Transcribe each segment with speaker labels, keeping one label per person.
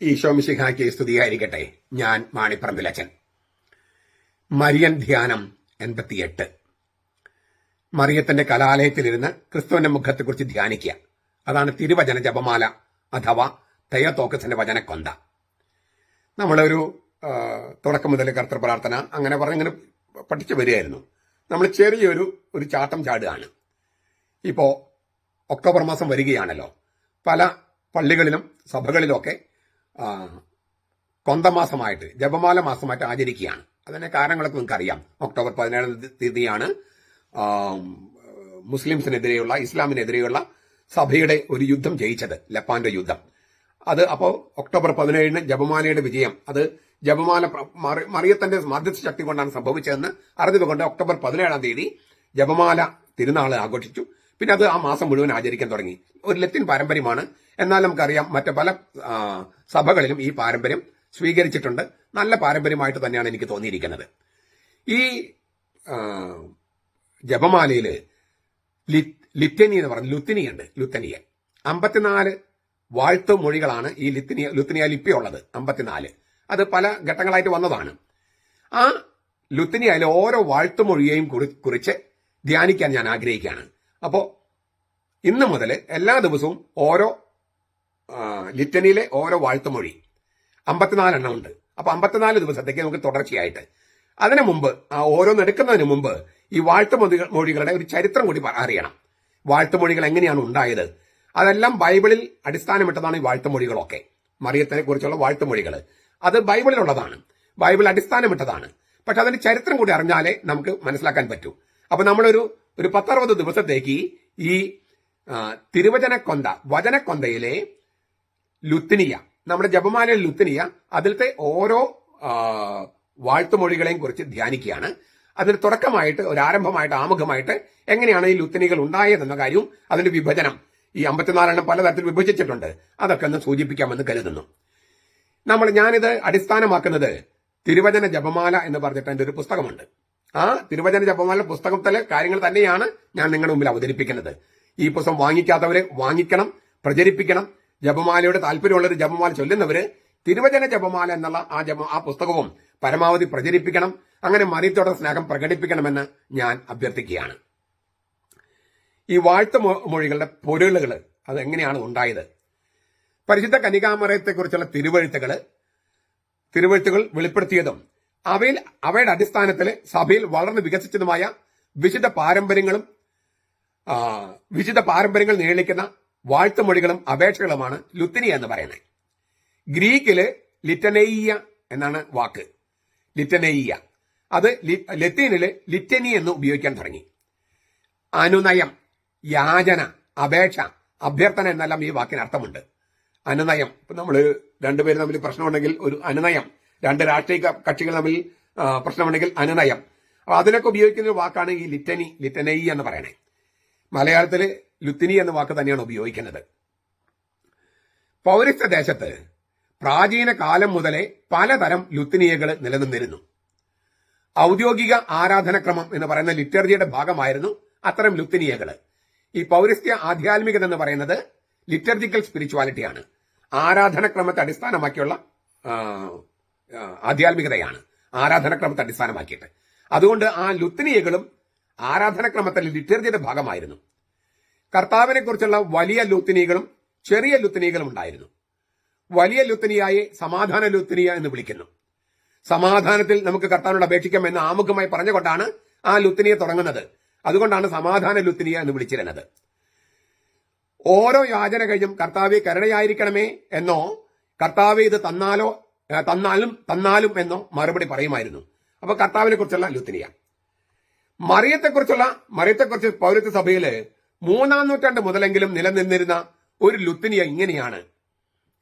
Speaker 1: ഈശോ മിശിഹായ്ക്ക് സ്തുതിയായിരിക്കട്ടെ. ഞാൻ മാണിപ്പറമ്പിലച്ചൻ. മരിയൻ ധ്യാനം 88. മറിയത്തിന്റെ കലാലയത്തിലിരുന്ന് ക്രിസ്തുവിന്റെ മുഖത്തെക്കുറിച്ച് ധ്യാനിക്കുക. അതാണ് തിരുവചന ജപമാല അഥവാ തെയോത്തോക്കസിന്റെ വചനക്കൊന്ത. നമ്മളൊരു തുടക്കം മുതൽ കർത്തൃ പ്രാർത്ഥന അങ്ങനെ പറഞ്ഞിങ്ങനെ പഠിച്ചു വരികയായിരുന്നു. നമ്മൾ ചെറിയൊരു ചാട്ടം ചാടുകയാണ്. ഇപ്പോ ഒക്ടോബർ മാസം വരികയാണല്ലോ. പല പള്ളികളിലും സഭകളിലുമൊക്കെ കൊന്തമാസമായിട്ട് ജപമാല മാസമായിട്ട് ആചരിക്കുകയാണ്. അതിന്റെ കാരണങ്ങളൊക്കെ നിങ്ങൾക്ക് അറിയാം. ഒക്ടോബർ 17 തീയതിയാണ് മുസ്ലിംസിനെതിരെയുള്ള ഇസ്ലാമിനെതിരെയുള്ള സഭയുടെ ഒരു യുദ്ധം ജയിച്ചത്, ലപ്പാന്റെ യുദ്ധം. അത് അപ്പോൾ ഒക്ടോബർ 17 ജപമാലയുടെ വിജയം, അത് ജപമാല മറിയത്തിന്റെ മധ്യസ്ഥ ശക്തി കൊണ്ടാണ് സംഭവിച്ചതെന്ന് അറിഞ്ഞതുകൊണ്ട് ഒക്ടോബർ 17 തീയതി ജപമാല തിരുനാൾ ആഘോഷിച്ചു. പിന്നെ അത് ആ മാസം മുഴുവൻ ആചരിക്കാൻ തുടങ്ങി. ഒരു ലത്തീൻ പാരമ്പര്യമാണ്. എന്നാൽ നമുക്കറിയാം മറ്റ് പല സഭകളിലും ഈ പാരമ്പര്യം സ്വീകരിച്ചിട്ടുണ്ട്. നല്ല പാരമ്പര്യമായിട്ട് തന്നെയാണ് എനിക്ക് തോന്നിയിരിക്കുന്നത്. ഈ ജപമാലയിൽ ലിറ്റനി എന്ന് പറഞ്ഞ ലുത്തനിയ 54 വാഴ്ത്തുമൊഴികളാണ് ഈ ലുത്തനിയ ലിപ്പിയുള്ളത്. 54 അത് പല ഘട്ടങ്ങളായിട്ട് വന്നതാണ്. ആ ലുത്തനിയയിലെ ഓരോ വാഴ്ത്തുമൊഴിയെയും കുറിച്ച് ധ്യാനിക്കാൻ ഞാൻ ആഗ്രഹിക്കുകയാണ്. അപ്പോൾ ഇന്ന് മുതൽ എല്ലാ ദിവസവും ഓരോ ലിറ്റനിയിലെ ഓരോ വാഴ്ത്തുമൊഴി 54 എണ്ണം ഉണ്ട്. അപ്പൊ 54 ദിവസത്തേക്ക് നമുക്ക് തുടർച്ചയായിട്ട്. അതിനു മുമ്പ് ഓരോന്നെടുക്കുന്നതിന് മുമ്പ് ഈ വാഴ്ത്തുമൊഴികളുടെ ഒരു ചരിത്രം കൂടി അറിയണം. വാഴ്ത്തുമൊഴികൾ എങ്ങനെയാണ് ഉണ്ടായത്, അതെല്ലാം ബൈബിളിൽ അടിസ്ഥാനമിട്ടതാണ്. ഈ വാഴ്ത്തുമൊഴികളൊക്കെ, മറിയത്തിനെ കുറിച്ചുള്ള വാഴ്ത്തുമൊഴികൾ അത് ബൈബിളിലുള്ളതാണ്, ബൈബിൾ അടിസ്ഥാനമിട്ടതാണ്. പക്ഷെ അതിന്റെ ചരിത്രം കൂടി അറിഞ്ഞാലേ നമുക്ക് മനസ്സിലാക്കാൻ പറ്റൂ. അപ്പൊ നമ്മളൊരു 10-60 ദിവസത്തേക്ക് ഈ തിരുവചനക്കൊന്ത വചനക്കൊന്തയിലെ ലുത്തിനിയ, നമ്മുടെ ജപമാലയിൽ ലുത്തിനിയ, അതിലത്തെ ഓരോ വാഴ്ത്തുമൊഴികളെയും കുറിച്ച് ധ്യാനിക്കുകയാണ്. അതിന് തുടക്കമായിട്ട് ഒരു ആരംഭമായിട്ട് ആമുഖമായിട്ട് എങ്ങനെയാണ് ഈ ലുത്തിനികൾ ഉണ്ടായതെന്ന കാര്യവും അതിന്റെ വിഭജനം, ഈ 54 എണ്ണം പലതരത്തിൽ വിഭജിച്ചിട്ടുണ്ട്, അതൊക്കെ ഒന്ന് സൂചിപ്പിക്കാമെന്ന് കരുതുന്നു. ഞാനിത് അടിസ്ഥാനമാക്കുന്നത് തിരുവചന ജപമാല എന്ന് പറഞ്ഞിട്ട് എന്റെ ഒരു പുസ്തകമുണ്ട്. ആ തിരുവചന ജപമാല പുസ്തകത്തിലെ കാര്യങ്ങൾ തന്നെയാണ് ഞാൻ നിങ്ങളുടെ മുമ്പിൽ അവതരിപ്പിക്കുന്നത്. ഈ പുസ്തകം വാങ്ങിക്കാത്തവരെ വാങ്ങിക്കണം, പ്രചരിപ്പിക്കണം. ജപമാലയുടെ താല്പര്യമുള്ളൊരു ജപമാല ചൊല്ലുന്നവര് തിരുവചന ജപമാല എന്നുള്ള ആ പുസ്തകവും പരമാവധി പ്രചരിപ്പിക്കണം. അങ്ങനെ മറിയത്തോടെ സ്നേഹം പ്രകടിപ്പിക്കണമെന്ന് ഞാൻ അഭ്യർത്ഥിക്കുകയാണ്. ഈ വാഴ്ത്തുമൊഴികളുടെ പൊരുളുകൾ അതെങ്ങനെയാണ് ഉണ്ടായത്? പരിശുദ്ധ കന്യകാമറിയത്തെക്കുറിച്ചുള്ള തിരുവെഴുത്തുകൾ വെളിപ്പെടുത്തിയതും അവയുടെ അടിസ്ഥാനത്തിൽ സഭയിൽ വളർന്നു വികസിച്ചതുമായ വിശുദ്ധ പാരമ്പര്യങ്ങൾ നീളിക്കുന്ന വാഴ്ത്തുമൊഴികളും അപേക്ഷകളുമാണ് ലുത്തിനിയ എന്ന് പറയുന്നത്. ഗ്രീക്കില് ലിറ്റനെയ്യ എന്നാണ് വാക്ക്, ലിറ്റനെയ്യ. അത് ലത്തീനില് ലിറ്റനി എന്ന് ഉപയോഗിക്കാൻ തുടങ്ങി. അനുനയം, യാചന, അപേക്ഷ, അഭ്യർത്ഥന എന്നെല്ലാം ഈ വാക്കിന് അർത്ഥമുണ്ട്. അനുനയം, ഇപ്പൊ നമ്മള് രണ്ടുപേരും തമ്മിൽ പ്രശ്നമുണ്ടെങ്കിൽ ഒരു അനുനയം, രണ്ട് രാഷ്ട്രീയ കക്ഷികൾ തമ്മിൽ പ്രശ്നമുണ്ടെങ്കിൽ അനുനയം. അപ്പൊ അതിനൊക്കെ ഉപയോഗിക്കുന്ന ഒരു വാക്കാണ് ഈ ലിറ്റനെയ്യ എന്ന് പറയണേ. മലയാളത്തില് ലുത്തിനി എന്ന വാക്ക് തന്നെയാണ് ഉപയോഗിക്കുന്നത്. പൗരസ്ത്യ ദേശത്ത് പ്രാചീന കാലം മുതലേ പലതരം ലുത്തിനിയകൾ നിലനിന്നിരുന്നു. ഔദ്യോഗിക ആരാധനക്രമം എന്ന് പറയുന്ന ലിറ്റർജിയുടെ ഭാഗമായിരുന്നു അത്തരം ലുത്തിനിയകൾ. ഈ പൗരസ്ത്യ ആധ്യാത്മികത എന്ന് പറയുന്നത് ലിറ്റർജിക്കൽ സ്പിരിച്വാലിറ്റിയാണ്. ആരാധനക്രമത്തെ അടിസ്ഥാനമാക്കിയുള്ള ആധ്യാത്മികതയാണ്, ആരാധനക്രമത്തെ അടിസ്ഥാനമാക്കിയിട്ട്. അതുകൊണ്ട് ആ ലുത്തിനിയകളും ആരാധനക്രമത്തിൽ ലിറ്റർജിയുടെ ഭാഗമായിരുന്നു. കർത്താവിനെ കുറിച്ചുള്ള വലിയ ലുത്തിനികളും ചെറിയ ലുത്തിനികളും ഉണ്ടായിരുന്നു. വലിയ ലുത്തിനിയായെ സമാധാന ലുത്തിനിയ എന്ന് വിളിക്കുന്നു. സമാധാനത്തിൽ നമുക്ക് കർത്താവിനോട് അപേക്ഷിക്കാം എന്ന് ആമുഖമായി പറഞ്ഞുകൊണ്ടാണ് ആ ലുത്തിനിയ തുടങ്ങുന്നത്. അതുകൊണ്ടാണ് സമാധാന ലുത്തിനിയ എന്ന് വിളിച്ചിരുന്നത്. ഓരോ യാചന കഴിഞ്ഞും കർത്താവെ കരുണയായിരിക്കണമേ എന്നോ കർത്താവെ ഇത് തന്നാലും എന്നോ മറുപടി പറയുമായിരുന്നു. അപ്പൊ കർത്താവിനെ കുറിച്ചുള്ള ലുത്തിനിയ. മറിയത്തെക്കുറിച്ച് പൗരസ്ത്യ സഭയില് 3-ാം നൂറ്റാണ്ട് മുതലെങ്കിലും നിലനിന്നിരുന്ന ഒരു ലുത്തിനിയ ഇങ്ങനെയാണ്.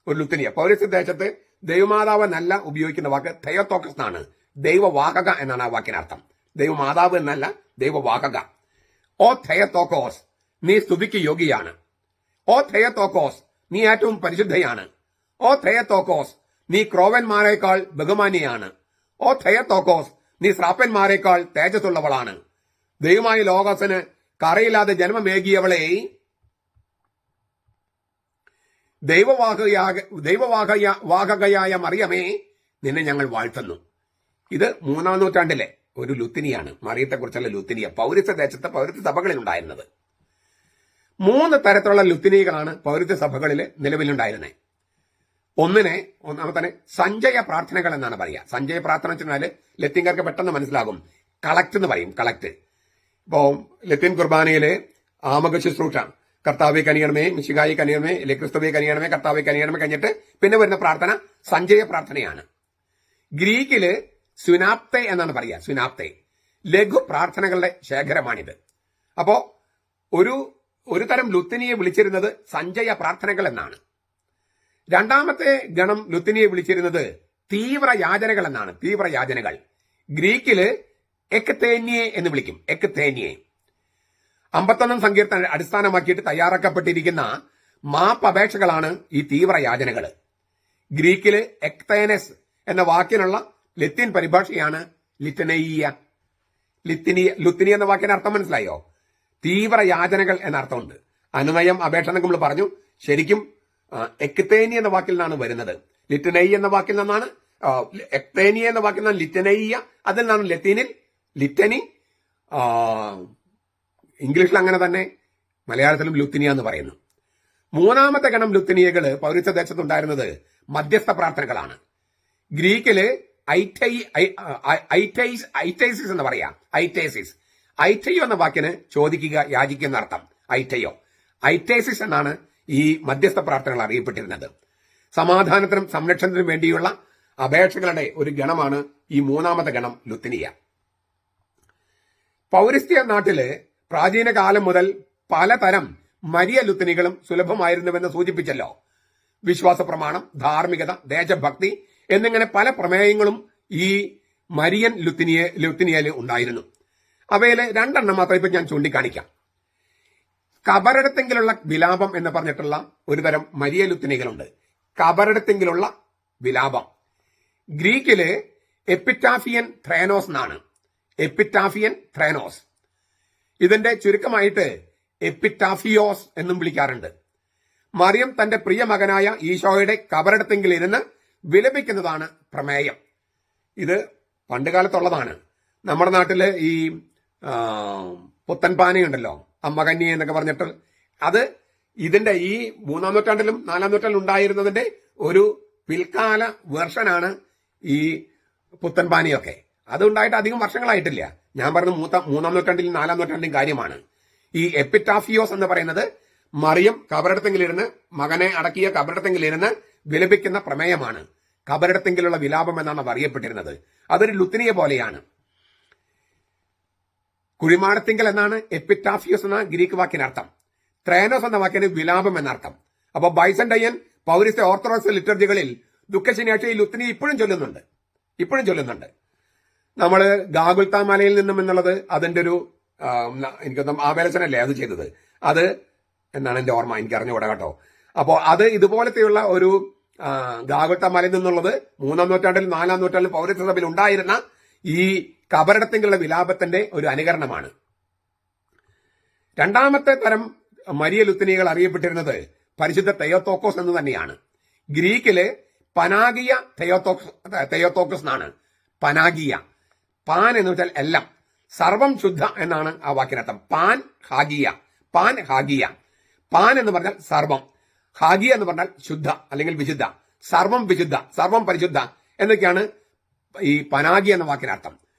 Speaker 1: ഒരു ലുത്തിനിയ പൗരസ്ത്യ ദേശത്ത് ദൈവമാതാവ് എന്നല്ല ഉപയോഗിക്കുന്ന വാക്ക് തെയോത്തോക്കസ് എന്നാണ്. ദൈവവാഹക എന്നാണ് ആ വാക്കിനർത്ഥം. ദൈവമാതാവ് എന്നല്ല, ദൈവവാഹക. ഓ തെയോത്തോക്കോസ്, നീ സ്തുതിക്ക് യോഗ്യയാണ്. ഓ തെയോത്തോക്കോസ്, നീ ഏറ്റവും പരിശുദ്ധയാണ്. ഓ തെയോത്തോക്കോസ്, നീ ക്രോവന്മാരെക്കാൾ ബഹുമാനിയാണ്. ഓ തെയോത്തോക്കോസ്, നീ ശ്രാപ്പന്മാരെക്കാൾ തേജസ്സുള്ളവളാണ്. ദൈവമായ ലോകസിന് കറയില്ലാതെ ജന്മമേകിയവളെ, ദൈവവാഹകയായ മറിയമേ നിന്നെ ഞങ്ങൾ വാഴ്ത്തുന്നു. ഇത് 3-ാം നൂറ്റാണ്ടിലെ ഒരു ലുത്തിനിയാണ്. മറിയത്തെക്കുറിച്ചുള്ള ലുത്തിനിയ പൗരസ്ത്യ ദേശത്ത് പൗരസ്ത്യ സഭകളിൽ ഉണ്ടായിരുന്നത്. 3 തരത്തിലുള്ള ലുത്തിനികളാണ് പൗരസ്ത്യ സഭകളിൽ നിലവിലുണ്ടായിരുന്നത്. ഒന്നാമത്തെ സഞ്ചയ പ്രാർത്ഥനകൾ എന്നാണ് പറയുക. സഞ്ചയ പ്രാർത്ഥന വെച്ചാൽ ലത്തീൻകാർക്ക് പെട്ടെന്ന് മനസ്സിലാകും. കളക്ട് എന്ന് പറയും. കളക്ട്. ഇപ്പോ ലത്തീൻ കുർബാനയില് ആമക ശുശ്രൂഷ, കർത്താവെ കനിയണമേ, മിശിഹായെ കനിയണമേ, ക്രിസ്തുവെ കനിയണമേ, കർത്താവെ കനിയണമേ കഴിഞ്ഞിട്ട് പിന്നെ വരുന്ന പ്രാർത്ഥന സഞ്ചയ പ്രാർത്ഥനയാണ്. ഗ്രീക്കില് സ്വിനാപ്തെ എന്നാണ് പറയുക. സ്വിനാപ്തെ ലഘു പ്രാർത്ഥനകളുടെ ശേഖരമാണിത്. അപ്പോ ഒരു തരം ലുത്തിനിയെ വിളിച്ചിരുന്നത് സഞ്ചയ പ്രാർത്ഥനകൾ എന്നാണ്. രണ്ടാമത്തെ ഗണം ലുത്തിനിയെ വിളിച്ചിരുന്നത് തീവ്രയാചനകൾ എന്നാണ്. തീവ്രയാചനകൾ ഗ്രീക്കില് എക്തേന്യെ എന്ന് വിളിക്കും. എക്തേന്യെ 51 സങ്കീർത്തനം അടിസ്ഥാനമാക്കിയിട്ട് തയ്യാറാക്കപ്പെട്ടിരിക്കുന്ന മാപ്പപേക്ഷകളാണ് ഈ തീവ്രയാചനകൾ. ഗ്രീക്കില് എക്തേനസ് എന്ന വാക്കിനുള്ള ലത്തീൻ പരിഭാഷയാണ് ലിറ്റനയ്യ. ലുത്തിനി എന്ന വാക്കിന്റെ അർത്ഥം മനസ്സിലായോ? തീവ്രയാചനകൾ എന്ന അർത്ഥമുണ്ട്. അനുനയം, അപേക്ഷ എന്നൊക്കെ നമ്മൾ പറഞ്ഞു. ശരിക്കും എക്തേനി എന്ന വാക്കിൽ നിന്നാണ് വരുന്നത്. ലിറ്റനൈ എന്ന വാക്കിൽ നിന്നാണ്, എക്തേനിയ എന്ന വാക്കിൽ നിന്നാണ് ലിറ്റനയ്യ. അതിൽ നിന്നാണ് ലത്തീനിൽ ലിറ്റനി. ഇംഗ്ലീഷിൽ അങ്ങനെ തന്നെ, മലയാളത്തിലും ലുത്തിനിയ എന്ന് പറയുന്നു. 3-ാമത്തെ ഗണം ലുത്തിനിയകള് പൗരസ്ത്യ ദേശത്തുണ്ടായിരുന്നത് മധ്യസ്ഥ പ്രാർത്ഥനകളാണ്. ഗ്രീക്കില് ഐറ്റൈസിസ് എന്ന് പറയാം. ഐറ്റയോ എന്ന വാക്കിന് ചോദിക്കുക, യാചിക്കുന്ന അർത്ഥം. ഐറ്റൈസിസ് എന്നാണ് ഈ മധ്യസ്ഥ പ്രാർത്ഥനകൾ അറിയപ്പെട്ടിരുന്നത്. സമാധാനത്തിനും സംരക്ഷണത്തിനും വേണ്ടിയുള്ള അപേക്ഷകളുടെ ഒരു ഗണമാണ് ഈ 3-ാമത്തെ ഗണം ലുത്തിനിയ. പൗരസ്ത്യ നാട്ടില് പ്രാചീന കാലം മുതൽ പലതരം മരിയ ലുത്തിനികളും സുലഭമായിരുന്നുവെന്ന് സൂചിപ്പിച്ചല്ലോ. വിശ്വാസ പ്രമാണം, ധാർമ്മികത, ദേശഭക്തി എന്നിങ്ങനെ പല പ്രമേയങ്ങളും ഈ മരിയൻ ലുത്തിനിയയിൽ ഉണ്ടായിരുന്നു. അവയില് 2 എണ്ണം മാത്രം ഇപ്പൊ ഞാൻ ചൂണ്ടിക്കാണിക്കാം. കബറിടത്തെങ്കിലുള്ള വിലാപം എന്ന് പറഞ്ഞിട്ടുള്ള ഒരു തരം മരിയ ലുത്തിനികളുണ്ട്. കബറിടത്തെങ്കിലുള്ള വിലാപം ഗ്രീക്കില് എപ്പിറ്റാഫിയൻ ത്രേനോസ് എന്നാണ്. എപ്പിറ്റാഫിയൻ ത്രേനോസ്. ഇതിന്റെ ചുരുക്കമായിട്ട് എപ്പിറ്റാഫിയോസ് എന്നും വിളിക്കാറുണ്ട്. മറിയം തന്റെ പ്രിയ മകനായ ഈശോയുടെ കബറിടത്തെങ്കിൽ ഇരുന്ന് വിലപിക്കുന്നതാണ് പ്രമേയം. ഇത് പണ്ടുകാലത്തുള്ളതാണ്. നമ്മുടെ നാട്ടില് ഈ പുത്തൻപാനയുണ്ടല്ലോ, അമ്മകന്യ എന്നൊക്കെ പറഞ്ഞിട്ട്, അത് ഇതിന്റെ ഈ 3-ാം നൂറ്റാണ്ടിലും 4-ാം നൂറ്റാണ്ടിലും ഉണ്ടായിരുന്നതിന്റെ ഒരു പിൽക്കാല വെർഷനാണ് ഈ പുത്തൻപാനയൊക്കെ. അതുണ്ടായിട്ട് അധികം വർഷങ്ങളായിട്ടില്ല. ഞാൻ പറഞ്ഞ 3-ാം നൂറ്റാണ്ടിലും 4-ാം നൂറ്റാണ്ടിലും കാര്യമാണ്. ഈ എപ്പിറ്റാഫിയോസ് എന്ന് പറയുന്നത് മറിയം കബറിടത്തെങ്കിലിരുന്ന്, മകനെ അടക്കിയ കബറിടത്തെങ്കിലിരുന്ന് വിലപിക്കുന്ന പ്രമേയമാണ്. കബറിടത്തെങ്കിലുള്ള വിലാപം എന്നാണ് അത് അറിയപ്പെട്ടിരുന്നത്. അതൊരു ലുത്തിനിയ പോലെയാണ്. കുഴിമാടത്തിങ്കൽ എന്നാണ് എപ്പിറ്റാഫിയോസ് എന്ന ഗ്രീക്ക് വാക്കിനർത്ഥം. ത്രേനോസ് എന്ന വാക്കിന് വിലാപം എന്നർത്ഥം. അപ്പൊ ബൈസന്റൈൻ പൗരസ്ത്യ ഓർത്തഡോക്സ് ലിറ്റർജികളിൽ ദുഃഖശനിയാഴ്ച ഈ ലുത്തിനി ഇപ്പോഴും ചൊല്ലുന്നുണ്ട്. നമ്മള് ഗാഗുൽത്ത മലയിൽ നിന്നും എന്നുള്ളത് അതിന്റെ ഒരു എനിക്കൊന്നും ആവേലച്ചനല്ലേ അത് ചെയ്തത്. അത് എന്നാണ് എന്റെ ഓർമ്മ, എനിക്ക് അറിഞ്ഞുകൂടാ കേട്ടോ. അപ്പോ അത് ഇതുപോലത്തെയുള്ള ഒരു ഗാഗുൽത്ത മലയിൽ നിന്നുള്ളത് 3-ാം നൂറ്റാണ്ടിൽ 4-ാം നൂറ്റാണ്ടിൽ പൗരസ്ത്യ സഭയിൽ ഉണ്ടായിരുന്ന ഈ കബറിടത്തിലുള്ള വിലാപത്തിന്റെ ഒരു അനുകരണമാണ്. 2-ാമത്തെ തരം മരിയ ലുത്തിനികൾ അറിയപ്പെട്ടിരുന്നത് പരിശുദ്ധ തെയോത്തോക്കോസ് എന്ന് തന്നെയാണ്. ഗ്രീക്കില് പനാഗിയ തെയോത്തോക്കോസ് എന്നാണ്. പനാഗിയ, പാൻ എന്ന് വെച്ചാൽ എല്ലാം, സർവം ശുദ്ധ എന്നാണ് ആ വാക്കിനർത്ഥം. Pan Hagia. പാൻ എന്ന് പറഞ്ഞാൽ സർവം, ഹാഗിയ എന്ന് പറഞ്ഞാൽ ശുദ്ധ അല്ലെങ്കിൽ വിശുദ്ധ, സർവം വിശുദ്ധ, സർവം പരിശുദ്ധ എന്നൊക്കെയാണ് ഈ പനാഗി എന്ന വാക്കിനർത്ഥം.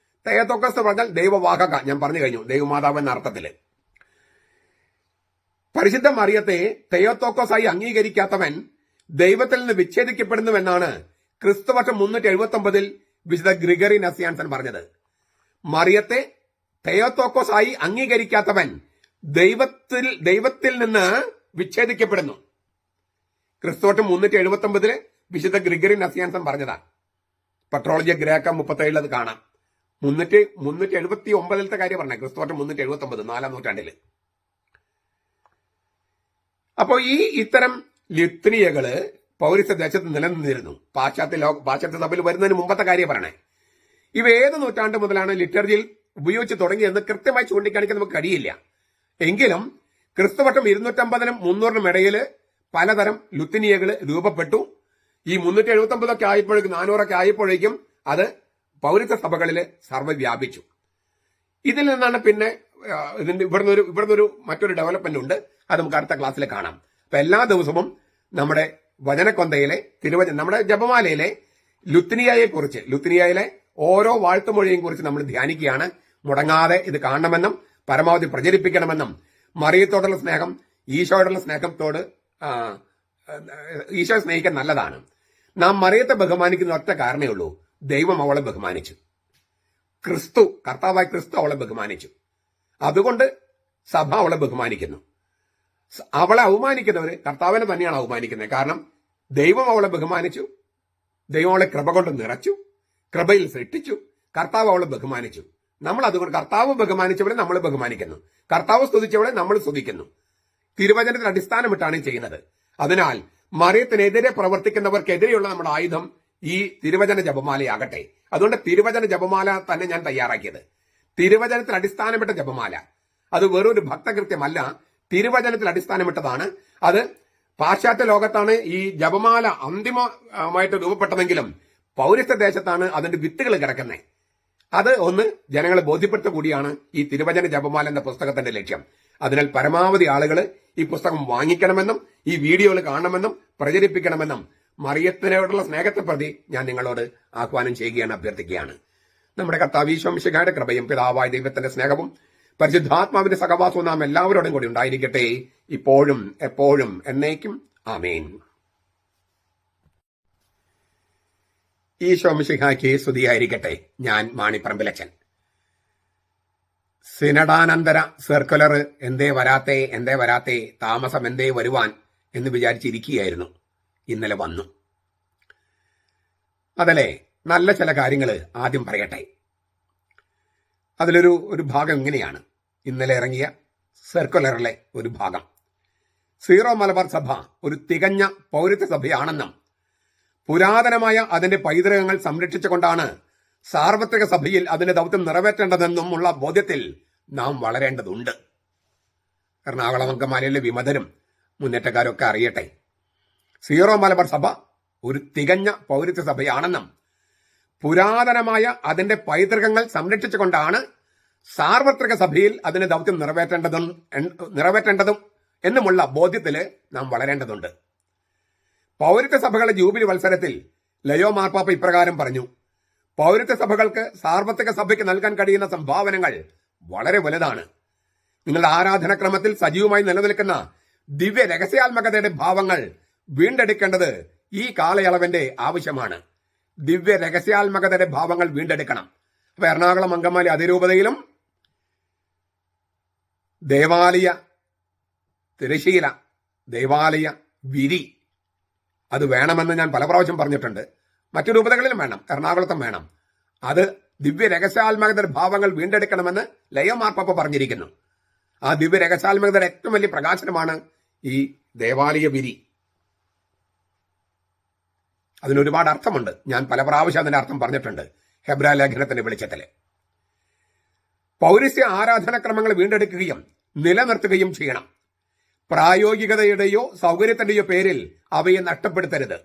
Speaker 1: തെയോത്തോക്കോസ് എന്ന് പറഞ്ഞാൽ ദൈവവാഹക, ഞാൻ പറഞ്ഞു കഴിഞ്ഞു, ദൈവമാതാവ് എന്ന അർത്ഥത്തില്. പരിശുദ്ധ മറിയത്തെ തെയോത്തോക്കോസായി അംഗീകരിക്കാത്തവൻ ദൈവത്തിൽ നിന്ന് വിച്ഛേദിക്കപ്പെടുന്നുവെന്നാണ് ക്രിസ്തുവർഷം 379 വിശുദ്ധ ഗ്രിഗറി നസിയാൻസൻ പറഞ്ഞത്. മറിയത്തെ തെയോത്തോക്കോസായി അംഗീകരിക്കാത്തവൻ ദൈവത്തിൽ നിന്ന് വിച്ഛേദിക്കപ്പെടുന്നു. ക്രിസ്തുവർഷം 379 വിശുദ്ധ ഗ്രിഗറി നസിയാൻസൻ പറഞ്ഞതാണ്. പെട്രോളജി ഗ്രേക്ക 37 അത് കാണാം. 379 കാര്യം പറഞ്ഞ ക്രിസ്തുവർഷം 379 4-ാം നൂറ്റാണ്ടില്. അപ്പോ ഇത്തരം ലുത്തിനിയകള് പൗരസ്ത്യ ദേശത്ത് നിലനിന്നിരുന്നു. പാശ്ചാത്യ സഭയിൽ വരുന്നതിന് മുമ്പത്തെ കാര്യം പറയണേ. ഇവ ഏത് നൂറ്റാണ്ട് മുതലാണ് ലിറ്റർജിയിൽ ഉപയോഗിച്ച് തുടങ്ങിയെന്ന് കൃത്യമായി ചൂണ്ടിക്കാണിക്കാൻ നമുക്ക് കഴിയില്ല. എങ്കിലും ക്രിസ്തുവർഷം 250-നും 300-നും ഇടയിൽ പലതരം ലുത്തിനിയകൾ രൂപപ്പെട്ടു. ഈ 379 ആയപ്പോഴേക്കും 400 ആയപ്പോഴേക്കും അത് പൗരത്വ സഭകളിൽ സർവ്വവ്യാപിച്ചു. ഇതിൽ നിന്നാണ് പിന്നെ ഇവിടുന്നൊരു മറ്റൊരു ഡെവലപ്മെന്റ് ഉണ്ട്. അത് നമുക്ക് അടുത്ത ക്ലാസ്സിൽ കാണാം. അപ്പൊ എല്ലാ ദിവസവും നമ്മുടെ വചനക്കൊന്തയിലെ നമ്മുടെ ജപമാലയിലെ ലുത്തിനിയയിലെ ഓരോ വാഴ്ത്തുമൊഴിയെയും കുറിച്ച് നമ്മൾ ധ്യാനിക്കുകയാണ്. മുടങ്ങാതെ ഇത് കാണണമെന്നും പരമാവധി പ്രചരിപ്പിക്കണമെന്നും മറിയത്തോടുള്ള സ്നേഹം ഈശോയോടുള്ള സ്നേഹത്തോട് ഈശോ സ്നേഹിക്കാൻ നല്ലതാണ്. നാം മറിയത്തെ ബഹുമാനിക്കുന്ന ഒറ്റ കാരണമേ ഉള്ളൂ, ദൈവം അവളെ ബഹുമാനിച്ചു. കർത്താവായ ക്രിസ്തു അവളെ ബഹുമാനിച്ചു. അതുകൊണ്ട് സഭ അവളെ ബഹുമാനിക്കുന്നു. അവളെ അവമാനിക്കുന്നവര് കർത്താവിനെ തന്നെയാണ് അവമാനിക്കുന്നത്. കാരണം ദൈവം അവളെ ബഹുമാനിച്ചു, ദൈവം അവളെ കൃപ കൊണ്ട് നിറച്ചു, കൃപയിൽ സൃഷ്ടിച്ചു, കർത്താവ് അവളെ ബഹുമാനിച്ചു. നമ്മൾ അതുകൊണ്ട് കർത്താവ് ബഹുമാനിച്ചവളെ നമ്മൾ ബഹുമാനിക്കുന്നു, കർത്താവ് സ്തുതിച്ചവളെ നമ്മൾ സ്തുതിക്കുന്നു. തിരുവചനത്തിന് അടിസ്ഥാനമിട്ടാണ് ചെയ്യുന്നത്. അതിനാൽ മറിയത്തിനെതിരെ പ്രവർത്തിക്കുന്നവർക്കെതിരെയുള്ള നമ്മുടെ ആയുധം ഈ തിരുവചന ജപമാലയാകട്ടെ. അതുകൊണ്ട് തിരുവചന ജപമാല തന്നെ ഞാൻ തയ്യാറാക്കിയത്. തിരുവചനത്തിൽ അടിസ്ഥാനമിട്ട ജപമാല. അത് വെറൊരു ഭക്തകൃത്യമല്ല, തിരുവചനത്തിൽ അടിസ്ഥാനമിട്ടതാണ്. അത് പാശ്ചാത്യ ലോകത്താണ് ഈ ജപമാല അന്തിമമായിട്ട് രൂപപ്പെട്ടതെങ്കിലും പൗരസ്ത്യ ദേശത്താണ് അതിന്റെ വിത്തുകൾ കിടക്കുന്നത്. അത് ഒന്ന് ജനങ്ങളെ ബോധ്യപ്പെടുത്തുക കൂടിയാണ് ഈ തിരുവചന ജപമാല എന്ന പുസ്തകത്തിന്റെ ലക്ഷ്യം. അതിനാൽ പരമാവധി ആളുകൾ ഈ പുസ്തകം വാങ്ങിക്കണമെന്നും ഈ വീഡിയോകൾ കാണണമെന്നും പ്രചരിപ്പിക്കണമെന്നും മറിയത്തിനോടുള്ള സ്നേഹത്തെ പ്രതി ഞാൻ നിങ്ങളോട് ആഹ്വാനം ചെയ്യുകയാണ്, അഭ്യർത്ഥിക്കുകയാണ്. നമ്മുടെ കർത്താവ് ഈശോ മിശിഹായുടെ കൃപയും പിതാവായ ദൈവത്തിന്റെ സ്നേഹവും പരിശുദ്ധാത്മാവിന്റെ സഹവാസവും നാം എല്ലാവരോടും കൂടി ഉണ്ടായിരിക്കട്ടെ, ഇപ്പോഴും എപ്പോഴും എന്നേക്കും. ആമേൻ. ഈശോ മിശിഹായ്ക്ക് സ്തുതിയായിരിക്കട്ടെ. ഞാൻ മാണിപ്പറമ്പിലച്ചൻ. സിനഡാനന്തര സർക്കുലർ എന്തേ വരാത്തേ താമസം എന്തേ വരുവാൻ എന്ന് വിചാരിച്ചിരിക്കുകയായിരുന്നു. ഇന്നലെ വന്നു. അതല്ലേ, നല്ല ചില കാര്യങ്ങൾ ആദ്യം പറയട്ടെ. അതിലൊരു ഭാഗം ഇങ്ങനെയാണ്. ഇന്നലെ ഇറങ്ങിയ സർക്കുലറിലെ ഒരു ഭാഗം. സീറോ മലബാർ സഭ ഒരു തികഞ്ഞ പൗരത്വ സഭയാണെന്നും പുരാതനമായ അതിന്റെ പൈതൃകങ്ങൾ സംരക്ഷിച്ചുകൊണ്ടാണ് സാർവത്രിക സഭയിൽ അതിന്റെ ദൗത്യം നിറവേറ്റേണ്ടതെന്നും ഉള്ള ബോധ്യത്തിൽ നാം വളരേണ്ടതുണ്ട്. എറണാകുളം അങ്കമാലിയിലെ വിമതരും മുന്നേറ്റക്കാരൊക്കെ അറിയട്ടെ, സീറോ മലബാർ സഭ ഒരു തികഞ്ഞ പൗരത്വ സഭയാണെന്നും പുരാതനമായ അതിന്റെ പൈതൃകങ്ങൾ സംരക്ഷിച്ചുകൊണ്ടാണ് സാർവത്രിക സഭയിൽ അതിന്റെ ദൗത്യം നിറവേറ്റേണ്ടതും എന്നുമുള്ള ബോധ്യത്തിൽ നാം വളരേണ്ടതുണ്ട്. പൗരത്വ സഭകളുടെ ജൂബിലി വത്സരത്തിൽ ലയോ മാർപ്പാപ്പ ഇപ്രകാരം പറഞ്ഞു: പൗരത്വ സഭകൾക്ക് സാർവത്രിക സഭയ്ക്ക് നൽകാൻ കഴിയുന്ന സംഭാവനകൾ വളരെ വലുതാണ്. നിങ്ങളുടെ ആരാധനാക്രമത്തിൽ സജീവമായി നിലനിൽക്കുന്ന ദിവ്യ രഹസ്യാത്മകതയുടെ ഭാവങ്ങൾ വീണ്ടെടുക്കേണ്ടത് ഈ കാലയളവിന്റെ ആവശ്യമാണ്. ദിവ്യ രഹസ്യാത്മകതയുടെ ഭാവങ്ങൾ വീണ്ടെടുക്കണം. അപ്പൊ എറണാകുളം അങ്കമാലി അതിരൂപതയിലും ദേവാലയ തിരശീല, ദേവാലയ വിരി അത് വേണമെന്ന് ഞാൻ പല പ്രാവശ്യം പറഞ്ഞിട്ടുണ്ട്. മറ്റു രൂപതകളിലും വേണം, എറണാകുളത്തും വേണം. അത് ദിവ്യ രഹസ്യാത്മകതയുടെ ഭാവങ്ങൾ വീണ്ടെടുക്കണമെന്ന് ലയോ മാർപ്പാപ്പ പറഞ്ഞിരിക്കുന്നു. ആ ദിവ്യ രഹസ്യാത്മകതയുടെ ഏറ്റവും വലിയ പ്രകാശനമാണ് ഈ ദേവാലയ വിരി. അതിനൊരുപാട് അർത്ഥമുണ്ട്. ഞാൻ പല പ്രാവശ്യം അതിന്റെ അർത്ഥം പറഞ്ഞിട്ടുണ്ട് ഹെബ്രായ ലേഖനത്തിന്റെ വെളിച്ചത്തില്. പൗരസ്ത്യ ആരാധനാക്രമങ്ങൾ വീണ്ടെടുക്കുകയും നിലനിർത്തുകയും ചെയ്യണം. പ്രായോഗികതയുടെയോ സൗകര്യത്തിന്റെയോ പേരിൽ അവയെ നഷ്ടപ്പെടുത്തരുത്.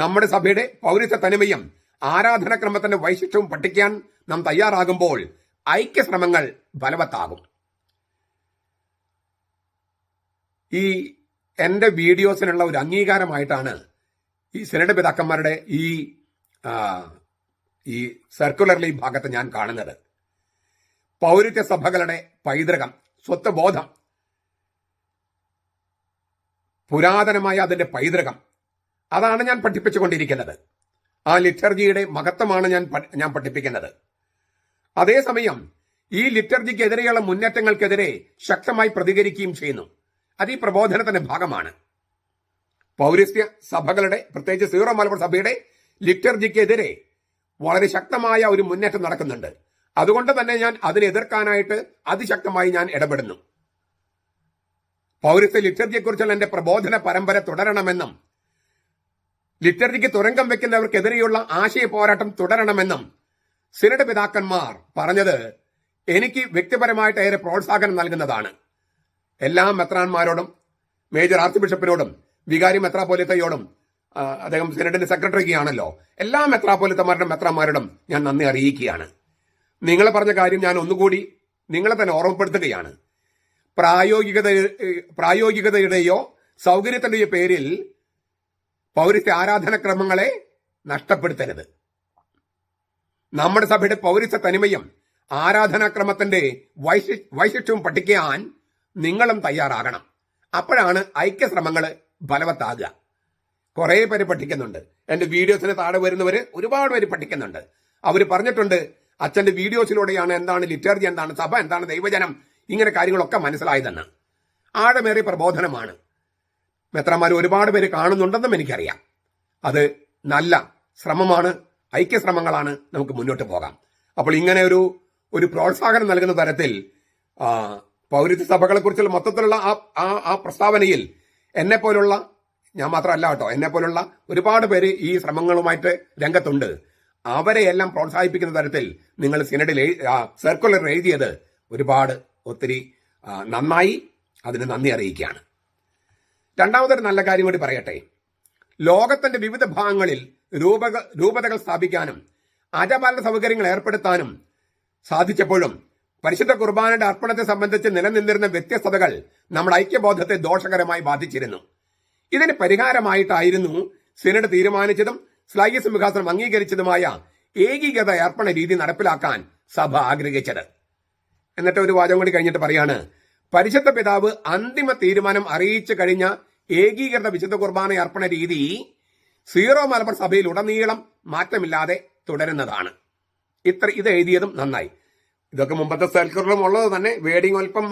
Speaker 1: നമ്മുടെ സഭയുടെ പൗരസ്ത്യ തനിമയും ആരാധനാക്രമത്തിന്റെ വൈശിഷ്ട്യവും പഠിക്കാൻ നാം തയ്യാറാകുമ്പോൾ ഐക്യശ്രമങ്ങൾ ഫലവത്താകും. ഈ എന്റെ വീഡിയോസിനുള്ള ഒരു അംഗീകാരമായിട്ടാണ് ഈ സിനഡ് പിതാക്കന്മാരുടെ ഈ സർക്കുലറിലെ ഈ ഭാഗത്ത് ഞാൻ കാണുന്നത്. പൗരത്വ സഭകളുടെ പൈതൃകം, സ്വത്വബോധം, പുരാതനമായ അതിന്റെ പൈതൃകം, അതാണ് ഞാൻ പഠിപ്പിച്ചുകൊണ്ടിരിക്കുന്നത്. ആ ലിറ്റർജിയുടെ മഹത്വമാണ് ഞാൻ പഠിപ്പിക്കുന്നത്. അതേസമയം ഈ ലിറ്റർജിക്കെതിരെയുള്ള മുന്നേറ്റങ്ങൾക്കെതിരെ ശക്തമായി പ്രതികരിക്കുകയും ചെയ്യുന്നു. അത് ഈ പ്രബോധനത്തിന്റെ ഭാഗമാണ്. പൗരസ്ത്യ സഭകളുടെ, പ്രത്യേകിച്ച് സീറോ മലബാർ സഭയുടെ ലിറ്റർജിക്കെതിരെ വളരെ ശക്തമായ ഒരു മുന്നേറ്റം നടക്കുന്നുണ്ട്. അതുകൊണ്ട് തന്നെ ഞാൻ അതിനെ എതിർക്കാനായിട്ട് അതിശക്തമായി ഞാൻ ഇടപെടുന്നു. പൗരസ്ത്യ ലിറ്റർജിയെക്കുറിച്ചുള്ള എന്റെ പ്രബോധന പരമ്പര തുടരണമെന്നും ലിറ്റർജിക്ക് തുരങ്കം വെക്കുന്നവർക്കെതിരെയുള്ള ആശയ പോരാട്ടം തുടരണമെന്നും സിനഡ് പിതാക്കന്മാർ പറഞ്ഞത് എനിക്ക് വ്യക്തിപരമായിട്ട് ഏറെ പ്രോത്സാഹനം നൽകുന്നതാണ്. എല്ലാ മെത്രാന്മാരോടും മേജർ ആർച്ച് ബിഷപ്പിനോടും വികാരി മെത്രാപ്പോലിത്തയോടും അദ്ദേഹം സിനഡിന്റെ സെക്രട്ടറിക്കാണല്ലോ, എല്ലാ മെത്രാപ്പോലിത്തമാരുടെയും മെത്രാന്മാരോടും ഞാൻ നന്ദി അറിയിക്കുകയാണ്. നിങ്ങൾ പറഞ്ഞ കാര്യം ഞാൻ ഒന്നുകൂടി നിങ്ങളെ തന്നെ ഓർമ്മപ്പെടുത്തുകയാണ്. പ്രായോഗികതയുടെയോ സൗകര്യത്തിന്റെയോ പേരിൽ പൗരസ്ത്യ ആരാധനക്രമങ്ങളെ നഷ്ടപ്പെടുത്തരുത്. നമ്മുടെ സഭയുടെ പൗരസ്ത്യ തനിമയും ആരാധനാക്രമത്തിന്റെ വൈശിഷ്ട്യവും പഠിക്കാൻ നിങ്ങളും തയ്യാറാകണം. അപ്പോഴാണ് ഐക്യശ്രമങ്ങൾ ഫലവത്താകുക. കുറെ പേര് പഠിക്കുന്നുണ്ട്. എന്റെ വീഡിയോസിന് താഴെ വരുന്നവര് ഒരുപാട് പേര് പഠിക്കുന്നുണ്ട്. അവർ പറഞ്ഞിട്ടുണ്ട്, അച്ഛന്റെ വീഡിയോസിലൂടെയാണ് എന്താണ് ലിറ്റർജി, എന്താണ് സഭ, എന്താണ് ദൈവജനം, ഇങ്ങനെ കാര്യങ്ങളൊക്കെ മനസ്സിലായതെന്ന്. ആഴമേറിയ പ്രബോധനമാണ്. മെത്രാന്മാർ ഒരുപാട് പേര് കാണുന്നുണ്ടെന്നും എനിക്കറിയാം. അത് നല്ല ശ്രമമാണ്, ഐക്യശ്രമങ്ങളാണ്. നമുക്ക് മുന്നോട്ട് പോകാം. അപ്പോൾ ഇങ്ങനെ ഒരു പ്രോത്സാഹനം നൽകുന്ന തരത്തിൽ പൗരസ്ത്യ സഭകളെ കുറിച്ചുള്ള മൊത്തത്തിലുള്ള ആ പ്രസ്താവനയിൽ എന്നെ പോലുള്ള, ഞാൻ മാത്രമല്ല കേട്ടോ, എന്നെ പോലുള്ള ഒരുപാട് പേര് ഈ ശ്രമങ്ങളുമായിട്ട് രംഗത്തുണ്ട്. അവരെയെല്ലാം പ്രോത്സാഹിപ്പിക്കുന്ന തരത്തിൽ നിങ്ങൾ സിനഡിൽ സർക്കുലർ എഴുതിയത് ഒത്തിരി നന്നായി. അതിന് നന്ദി അറിയിക്കുകയാണ്. രണ്ടാമതൊരു നല്ല കാര്യം കൂടി പറയട്ടെ. ലോകത്തിന്റെ വിവിധ ഭാഗങ്ങളിൽ രൂപതകൾ സ്ഥാപിക്കാനും ആചാരപാലന സൗകര്യങ്ങൾ ഏർപ്പെടുത്താനും സാധിച്ചപ്പോഴും പരിശുദ്ധ കുർബാനയുടെ അർപ്പണത്തെ സംബന്ധിച്ച് നിലനിന്നിരുന്ന വ്യത്യസ്തതകൾ നമ്മുടെ ഐക്യബോധത്തെ ദോഷകരമായി ബാധിച്ചിരുന്നു. ഇതിന് പരിഹാരമായിട്ടായിരുന്നു സിനഡ് തീരുമാനിച്ചതും സ്ലൈസ് സിംഹാസനം അംഗീകരിച്ചതുമായ ഏകീകൃത അർപ്പണ രീതി നടപ്പിലാക്കാൻ സഭ ആഗ്രഹിച്ചത്. എന്നിട്ട് ഒരു വാചകം കൂടി കഴിഞ്ഞിട്ട് പറയാണ്, പരിശുദ്ധ പിതാവ് അന്തിമ തീരുമാനം അറിയിച്ചു കഴിഞ്ഞ ഏകീകൃത വിശുദ്ധ കുർബാന അർപ്പണ രീതി സീറോ മലബാർ സഭയിൽ ഉടനീളം മാറ്റമില്ലാതെ തുടരുന്നതാണ്. ഇത് എഴുതിയതും നന്നായി. ഇതൊക്കെ മുമ്പത്തെ സർക്കുലറും ഉള്ളത് തന്നെ, വേഡിങ് അല്പം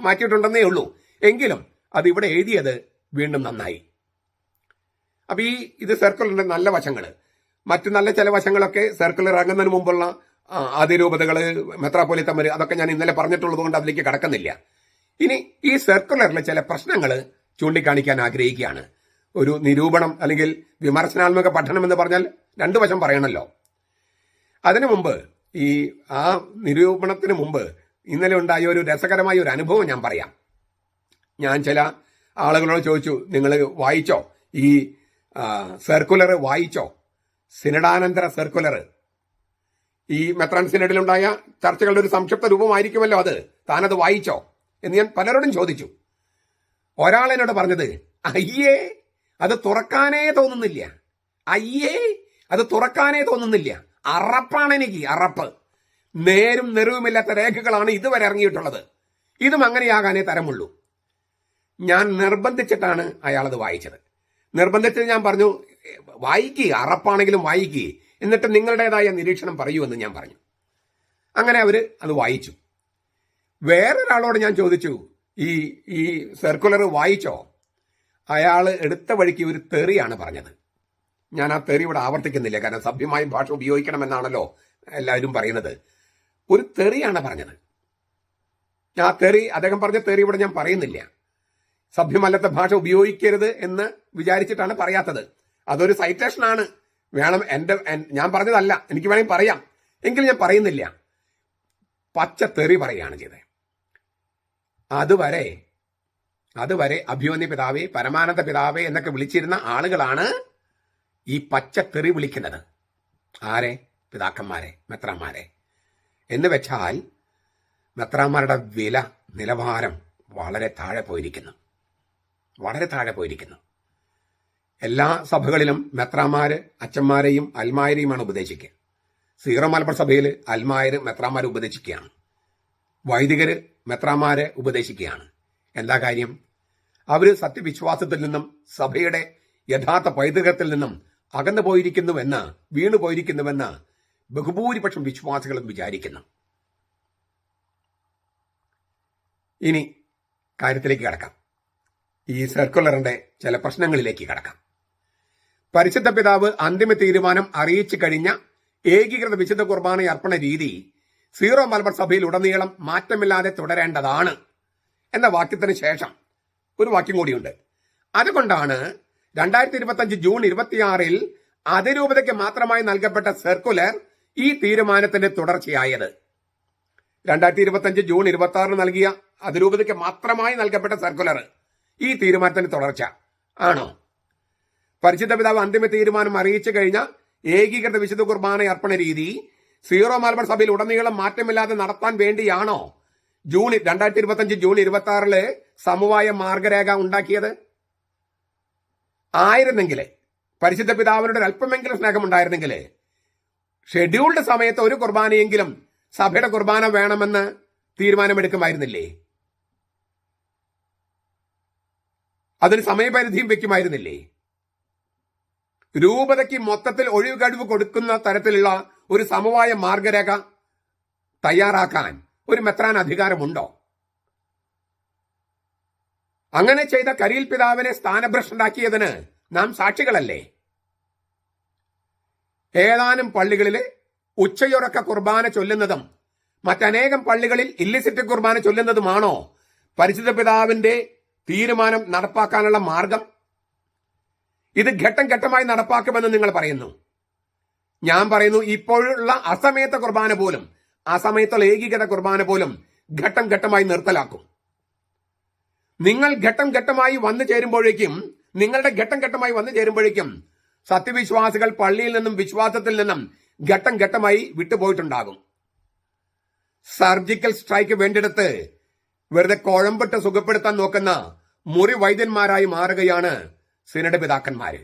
Speaker 1: മാറ്റിയിട്ടുണ്ടെന്നേ ഉള്ളൂ. എങ്കിലും അത് ഇവിടെ എഴുതിയത് വീണ്ടും നന്നായി. അപ്പൊ ഇത് സർക്കുലറിന്റെ നല്ല വശങ്ങൾ. മറ്റു നല്ല ചില വശങ്ങളൊക്കെ സർക്കുലർ ഇറങ്ങുന്നതിന് മുമ്പുള്ള അതിരൂപതകള്, മെത്രാപ്പൊലീത്തമാര്, അതൊക്കെ ഞാൻ ഇന്നലെ പറഞ്ഞിട്ടുള്ളത് കൊണ്ട് അതിലേക്ക് കടക്കുന്നില്ല. ഇനി ഈ സർക്കുലറിലെ ചില പ്രശ്നങ്ങൾ ചൂണ്ടിക്കാണിക്കാൻ ആഗ്രഹിക്കുകയാണ്. ഒരു നിരൂപണം അല്ലെങ്കിൽ വിമർശനാത്മക പഠനം എന്ന് പറഞ്ഞാൽ രണ്ടു വശം പറയണല്ലോ. അതിനു മുമ്പ് ആ നിരൂപണത്തിന് മുമ്പ് ഇന്നലെ ഉണ്ടായ ഒരു രസകരമായ ഒരു അനുഭവം ഞാൻ പറയാം. ഞാൻ ചില ആളുകളോട് ചോദിച്ചു, നിങ്ങൾ വായിച്ചോ ഈ സർക്കുലർ? വായിച്ചോ സിനഡാനന്തര സർക്കുലർ? ഈ മെത്രാൻ സിനഡിലുണ്ടായ ചർച്ചകളുടെ ഒരു സംക്ഷിപ്ത രൂപമായിരിക്കുമല്ലോ അത്, താനത് വായിച്ചോ എന്ന് ഞാൻ പലരോടും ചോദിച്ചു. ഒരാൾ എന്നോട് പറഞ്ഞത്, അയ്യേ അത് തുറക്കാനേ തോന്നുന്നില്ല, അറപ്പാണ് എനിക്ക്, അറപ്പ്. നേരും നെറിവുമില്ലാത്ത രേഖകളാണ് ഇതുവരെ ഇറങ്ങിയിട്ടുള്ളത്. ഇതും അങ്ങനെയാകാനേ തരമുള്ളൂ. ഞാൻ നിർബന്ധിച്ചിട്ടാണ് അയാളത് വായിച്ചത്. നിർബന്ധിച്ചിട്ട് ഞാൻ പറഞ്ഞു, വായിക്കുക, അറപ്പാണെങ്കിലും വായിക്കുക, എന്നിട്ട് നിങ്ങളുടേതായ നിരീക്ഷണം പറയൂ എന്ന് ഞാൻ പറഞ്ഞു. അങ്ങനെ അത് വായിച്ചു. വേറൊരാളോട് ഞാൻ ചോദിച്ചു, ഈ സർക്കുലർ വായിച്ചോ? അയാൾ എടുത്ത വഴിക്ക് ഒരു തെറിയാണ് പറഞ്ഞത്. ഞാൻ ആ തെറി ഇവിടെ ആവർത്തിക്കുന്നില്ല, കാരണം സഭ്യമായ ഭാഷ ഉപയോഗിക്കണമെന്നാണല്ലോ എല്ലാവരും പറയുന്നത്. ഒരു തെറിയാണ് പറഞ്ഞത്. ആ തെറി, അദ്ദേഹം പറഞ്ഞ തെറി ഇവിടെ ഞാൻ പറയുന്നില്ല. സഭ്യമല്ലാത്ത ഭാഷ ഉപയോഗിക്കരുത് എന്ന് വിചാരിച്ചിട്ടാണ് പറയാത്തത്. അതൊരു സൈറ്റേഷനാണ്. വേണം, ഞാൻ പറഞ്ഞതല്ല, എനിക്ക് വേണമെങ്കിൽ പറയാം, എങ്കിലും ഞാൻ പറയുന്നില്ല. പച്ച തെറി പറയുകയാണ് ചെയ്തത്. അതുവരെ അഭിമന്യ പിതാവേ, പരമാനന്ദ പിതാവേ എന്നൊക്കെ വിളിച്ചിരുന്ന ആളുകളാണ് ഈ പച്ച തെറി വിളിക്കുന്നത്. ആരെ? പിതാക്കന്മാരെ, മെത്രാന്മാരെ. എന്ന് വെച്ചാൽ മെത്രാന്മാരുടെ നിലവാരം വളരെ താഴെ പോയിരിക്കുന്നു. എല്ലാ സഭകളിലും മെത്രാന്മാര് അച്ഛന്മാരെയും അൽമായരെയുമാണ് ഉപദേശിക്കുക. സീറോ മലബാർ സഭയിൽ അൽമായര് മെത്രാന്മാരെ ഉപദേശിക്കുകയാണ്. വൈദികര് മെത്രാന്മാരെ ഉപദേശിക്കുകയാണ്. എന്താ കാര്യം? അവര് സത്യവിശ്വാസത്തിൽ നിന്നും സഭയുടെ യഥാർത്ഥ പൈതൃകത്തിൽ നിന്നും അകന്നു പോയിരിക്കുന്നുവെന്ന്, വീണു പോയിരിക്കുന്നുവെന്ന് ബഹുഭൂരിപക്ഷം വിശ്വാസികളും വിചാരിക്കുന്നു. ഇനി കാര്യത്തിലേക്ക് കടക്കാം. ഈ സർക്കുലറിന്റെ ചില പ്രശ്നങ്ങളിലേക്ക് കടക്കാം. പരിശുദ്ധ പിതാവ് അന്തിമ തീരുമാനം അറിയിച്ചു കഴിഞ്ഞ ഏകീകൃത വിശുദ്ധ കുർബാന അർപ്പണ രീതി സീറോ മലബാർ സഭയിൽ ഉടനീളം മാറ്റമില്ലാതെ തുടരേണ്ടതാണ് എന്ന വാക്യത്തിന് ശേഷം ഒരു വാക്യം കൂടിയുണ്ട്. അതുകൊണ്ടാണ് 2025 ജൂൺ 26 അതിരൂപതയ്ക്ക് മാത്രമായി നൽകപ്പെട്ട സർക്കുലർ ഈ തീരുമാനത്തിന്റെ തുടർച്ചയായത്. 2025 ജൂൺ 26 നൽകിയ അതിരൂപതയ്ക്ക് മാത്രമായി നൽകപ്പെട്ട സർക്കുലർ ഈ തീരുമാനത്തിന് തുടർച്ച ആണോ? പരിശുദ്ധ പിതാവ് അന്തിമ തീരുമാനം അറിയിച്ചു കഴിഞ്ഞ ഏകീകൃത വിശുദ്ധ കുർബാന അർപ്പണ രീതി സീറോ മലബാർ സഭയിൽ ഉടനീളം മാറ്റമില്ലാതെ നടത്താൻ വേണ്ടിയാണോ 2025 ജൂൺ 26 സമവായ മാർഗരേഖ ഉണ്ടാക്കിയത്? ആയിരുന്നെങ്കിൽ, പരിശുദ്ധ പിതാവിനോട് അല്പമെങ്കിലും സ്നേഹമുണ്ടായിരുന്നെങ്കിൽ ഷെഡ്യൂൾഡ് സമയത്ത് ഒരു കുർബാനയെങ്കിലും സഭയുടെ കുർബാന വേണമെന്ന് തീരുമാനമെടുക്കുമായിരുന്നില്ലേ? അതിന് സമയപരിധിയും വെക്കുമായിരുന്നില്ലേ? രൂപതയ്ക്ക് മൊത്തത്തിൽ ഒഴിവുകഴിവ് കൊടുക്കുന്ന തരത്തിലുള്ള ഒരു സമവായ മാർഗരേഖ തയ്യാറാക്കാൻ ഒരു മെത്രാൻ അധികാരമുണ്ടോ? അങ്ങനെ ചെയ്ത കരിയിൽ പിതാവിനെ സ്ഥാനഭ്രഷ്ടനാക്കിയതിന് നാം സാക്ഷികളല്ലേ? ഏതാനും പള്ളികളിലെ ഉച്ചയുറക്ക കുർബാന ചൊല്ലുന്നതും മറ്റനേകം പള്ളികളിൽ ഇല്ലിസിറ്റ് കുർബാന ചൊല്ലുന്നതുമാണോ പരിശുദ്ധ പിതാവിന്റെ തീരുമാനം നടപ്പാക്കാനുള്ള മാർഗം? ഇത് ഘട്ടം ഘട്ടമായി നടപ്പാക്കുമെന്ന് നിങ്ങൾ പറയുന്നു. ഞാൻ പറയുന്നു, ഇപ്പോഴുള്ള അസമയത്ത കുർബാന പോലും, അസമയത്തുള്ള ഏകീകൃത കുർബാന പോലും ഘട്ടം ഘട്ടമായി നിർത്തലാക്കും. നിങ്ങൾ ഘട്ടം ഘട്ടമായി വന്നു ചേരുമ്പോഴേക്കും, നിങ്ങളുടെ ഘട്ടം ഘട്ടമായി വന്നു ചേരുമ്പോഴേക്കും സത്യവിശ്വാസികൾ പള്ളിയിൽ നിന്നും വിശ്വാസത്തിൽ നിന്നും ഘട്ടം ഘട്ടമായി വിട്ടുപോയിട്ടുണ്ടാകും. സർജിക്കൽ സ്ട്രൈക്ക് വേണ്ടിയെടുത്ത് വെറുതെ കുഴമ്പിട്ട് സുഖപ്പെടുത്താൻ നോക്കുന്ന മുറി വൈദ്യന്മാരായി മാറുകയാണ് സിനഡ് പിതാക്കന്മാര്.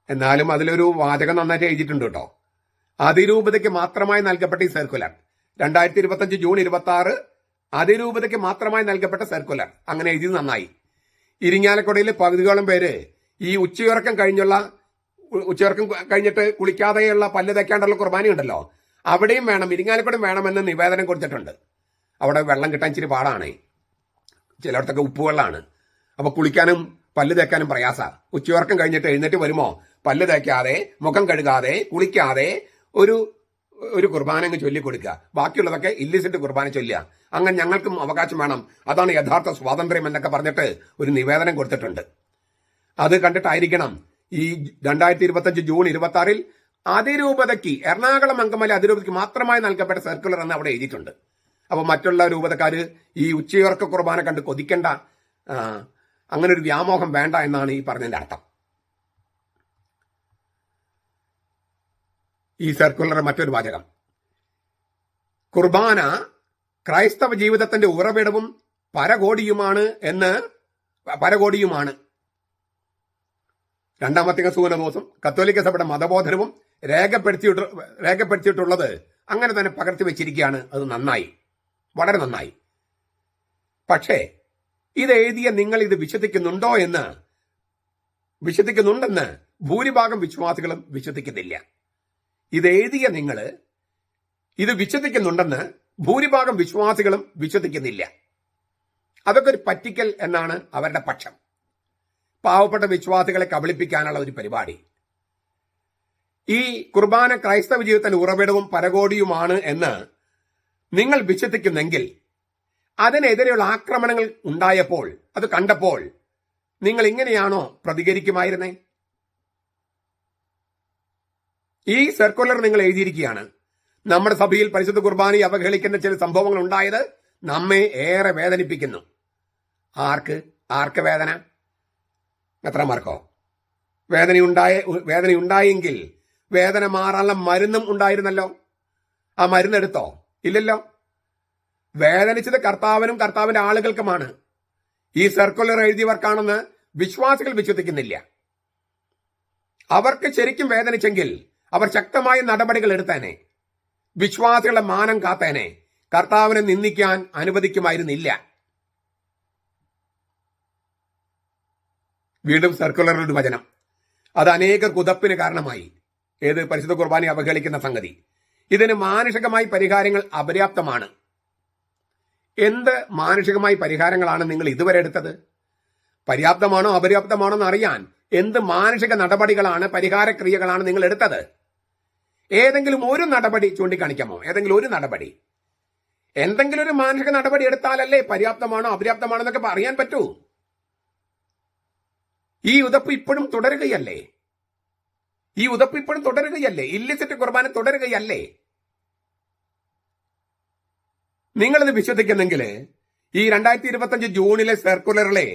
Speaker 1: എന്നാലും അതിലൊരു വാചകം നന്നായിട്ട് എഴുതിയിട്ടുണ്ട് കേട്ടോ. അതിരൂപതയ്ക്ക് മാത്രമായി നൽകപ്പെട്ട ഈ സർക്കുലർ 2025 ജൂൺ 26 അതിരൂപതയ്ക്ക് മാത്രമായി നൽകപ്പെട്ട സർക്കുലർ അങ്ങനെ എഴുതിയത് നന്നായി. ഇരിങ്ങാലക്കുടയിൽ പകുതിയോളം പേര് ഈ ഉച്ചയുറക്കം കഴിഞ്ഞിട്ട് കുളിക്കാതെയുള്ള പല്ല് തേക്കാണ്ടുള്ള കുർബാനയുണ്ടല്ലോ, അവിടെയും വേണം, ഇരിങ്ങാലക്കുടയും വേണമെന്ന് നിവേദനം കൊടുത്തിട്ടുണ്ട്. അവിടെ വെള്ളം കിട്ടാൻ ഇച്ചിരി പാടാണ്, ചിലയിടത്തൊക്കെ ഉപ്പുവെള്ളമാണ്. അപ്പൊ കുളിക്കാനും പല്ല് തേക്കാനും പ്രയാസ. ഉച്ചയുറക്കം കഴിഞ്ഞിട്ട് എഴുന്നേറ്റ് വരുമോ പല്ല് തേക്കാതെ, മുഖം കഴുകാതെ, കുളിക്കാതെ ഒരു കുർബാന അങ്ങ് ചൊല്ലിക്കൊടുക്കുക, ബാക്കിയുള്ളതൊക്കെ ഇല്ലിസിറ്റ് കുർബാന ചൊല്ലുക. അങ്ങനെ ഞങ്ങൾക്കും അവകാശം വേണം, അതാണ് യഥാർത്ഥ സ്വാതന്ത്ര്യം എന്നൊക്കെ പറഞ്ഞിട്ട് ഒരു നിവേദനം കൊടുത്തിട്ടുണ്ട്. അത് കണ്ടിട്ടായിരിക്കണം ഈ 2025 ജൂൺ 26 അതിരൂപതയ്ക്ക്, എറണാകുളം അങ്കമാലി അതിരൂപതയ്ക്ക് മാത്രമായി നൽകപ്പെട്ട സർക്കുലർ എന്ന് അവിടെ എഴുതിയിട്ടുണ്ട്. അപ്പൊ മറ്റുള്ള രൂപതക്കാര് ഈ ഉച്ചയുറക്ക കുർബാന കണ്ട് കൊതിക്കണ്ട, അങ്ങനെ ഒരു വ്യാമോഹം വേണ്ട എന്നാണ് ഈ പറഞ്ഞതിന്റെ അർത്ഥം. ഈ സർക്കുലർ മറ്റൊരു വാചകം, കുർബാന ക്രൈസ്തവ ജീവിതത്തിന്റെ ഉറവിടവും പരകോടിയുമാണ്. രണ്ടാം വത്തിക്കാൻ സുഗനദോസും കത്തോലിക്ക സഭയുടെ മതബോധനവും രേഖപ്പെടുത്തിയിട്ടുള്ളത് അങ്ങനെ തന്നെ പകർത്തി വെച്ചിരിക്കുകയാണ്. അത് നന്നായി, വളരെ നന്നായി. പക്ഷേ ഇത് എഴുതിയ നിങ്ങൾ ഇത് വിശ്വസിക്കുന്നുണ്ടെന്ന് ഭൂരിഭാഗം വിശ്വാസികളും വിശ്വസിക്കുന്നില്ല. ഇത് എഴുതിയ നിങ്ങൾ ഇത് വിശ്വസിക്കുന്നുണ്ടെന്ന് ഭൂരിഭാഗം വിശ്വാസികളും വിശ്വസിക്കുന്നില്ല. അതൊക്കെ ഒരു പറ്റിക്കൽ എന്നാണ് അവരുടെ പക്ഷം. പാവപ്പെട്ട വിശ്വാസികളെ കബളിപ്പിക്കാനുള്ള ഒരു പരിപാടി. ഈ കുർബാന ക്രൈസ്തവ ജീവിതത്തിന്റെ ഉറവിടവും പരകോടിയുമാണ് എന്ന് നിങ്ങൾ വിശ്വസിക്കുന്നെങ്കിൽ അതിനെതിരെയുള്ള ആക്രമണങ്ങൾ ഉണ്ടായപ്പോൾ, അത് കണ്ടപ്പോൾ നിങ്ങൾ ഇങ്ങനെയാണോ പ്രതികരിക്കുമായിരുന്നേ? ഈ സർക്കുലർ നിങ്ങൾ എഴുതിയിരിക്കുകയാണ്, നമ്മുടെ സഭയിൽ പരിശുദ്ധ കുർബാനയെ അവഹേളിക്കുന്ന ചില സംഭവങ്ങൾ ഉണ്ടായത് നമ്മെ ഏറെ വേദനിപ്പിക്കുന്നു. ആർക്ക് വേദന? എത്രമാർക്കോ? വേദനയുണ്ടായെങ്കിൽ വേദന മാറാനുള്ള മരുന്നും ഉണ്ടായിരുന്നല്ലോ. ആ മരുന്നെടുത്തോ? ഇല്ലല്ലോ. വേദനിച്ചത് കർത്താവിനും കർത്താവിന്റെ ആളുകൾക്കുമാണ്. ഈ സർക്കുലർ എഴുതിയവർക്കാണെന്ന് വിശ്വാസികൾ വിശ്വസിക്കുന്നില്ല. അവർക്ക് ശരിക്കും വേദനിച്ചെങ്കിൽ അവർ ശക്തമായ നടപടികൾ എടുത്തേനെ, വിശ്വാസികളുടെ മാനം കാത്തേനെ, കർത്താവിനെ നിന്ദിക്കാൻ അനുവദിക്കുമായിരുന്നില്ല. വീണ്ടും സർക്കുലറിൽ ഒരു വചനം, അത് അനേകർക്ക് ഉതപ്പിന് കാരണമായി. ഏത്? പരിശുദ്ധ കുർബാനയെ അവഹേളിക്കുന്ന സംഗതി. ഇതിന് മാനുഷികമായി പരിഹാരങ്ങൾ അപര്യാപ്തമാണ്. എന്ത് മാനുഷികമായി പരിഹാരങ്ങളാണ് നിങ്ങൾ ഇതുവരെ എടുത്തത്? പര്യാപ്തമാണോ അപര്യാപ്തമാണോ എന്ന് അറിയാൻ എന്ത് മാനുഷിക നടപടികളാണ്, പരിഹാരക്രിയകളാണ് നിങ്ങൾ എടുത്തത്? ഏതെങ്കിലും ഒരു നടപടി ചൂണ്ടിക്കാണിക്കാമോ? ഏതെങ്കിലും ഒരു നടപടി, എന്തെങ്കിലും ഒരു മാനുഷിക നടപടി എടുത്താലല്ലേ പര്യാപ്തമാണോ അപര്യാപ്തമാണോ എന്നൊക്കെ അറിയാൻ പറ്റൂ. ഈ ഉതപ്പ് ഇപ്പോഴും തുടരുകയല്ലേ? ഇല്ലിസിറ്റ് കുർബാന തുടരുകയല്ലേ? നിങ്ങളിത് വിശ്വസിക്കുന്നെങ്കിൽ ഈ 2025 ജൂണിലെ സർക്കുലറിലെ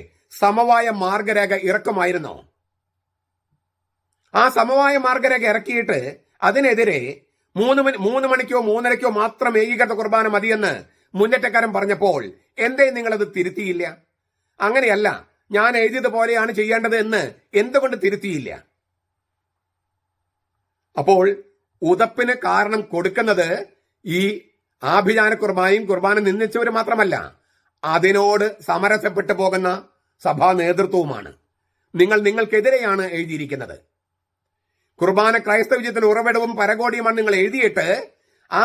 Speaker 1: സമവായ മാർഗരേഖ ഇറക്കുമായിരുന്നോ? ആ സമവായ മാർഗരേഖ ഇറക്കിയിട്ട് അതിനെതിരെ 3 മണിക്കോ 3:30 മാത്രം ഏകീകൃത കുർബാന മതിയെന്ന് മുന്നേറ്റക്കാരൻ പറഞ്ഞപ്പോൾ എന്തേ നിങ്ങളത് തിരുത്തിയില്ല? അങ്ങനെയല്ല, ഞാൻ എഴുതിയതുപോലെയാണ് ചെയ്യേണ്ടത് എന്ന് എന്തുകൊണ്ട് തിരുത്തിയില്ല? അപ്പോൾ ഉതപ്പിന് കാരണം കൊടുക്കുന്നത് ഈ ആഭിചാര കുർബാന നിന്ദിച്ചവർ മാത്രമല്ല, അതിനോട് സമരസപ്പെട്ടു പോകുന്ന സഭാ നേതൃത്വവുമാണ്. നിങ്ങൾക്കെതിരെയാണ് എഴുതിയിരിക്കുന്നത്. കുർബാന ക്രൈസ്തവ വിജയത്തിന് ഉറവിടവും പരകോടിയുമാണ് നിങ്ങൾ എഴുതിയിട്ട് ആ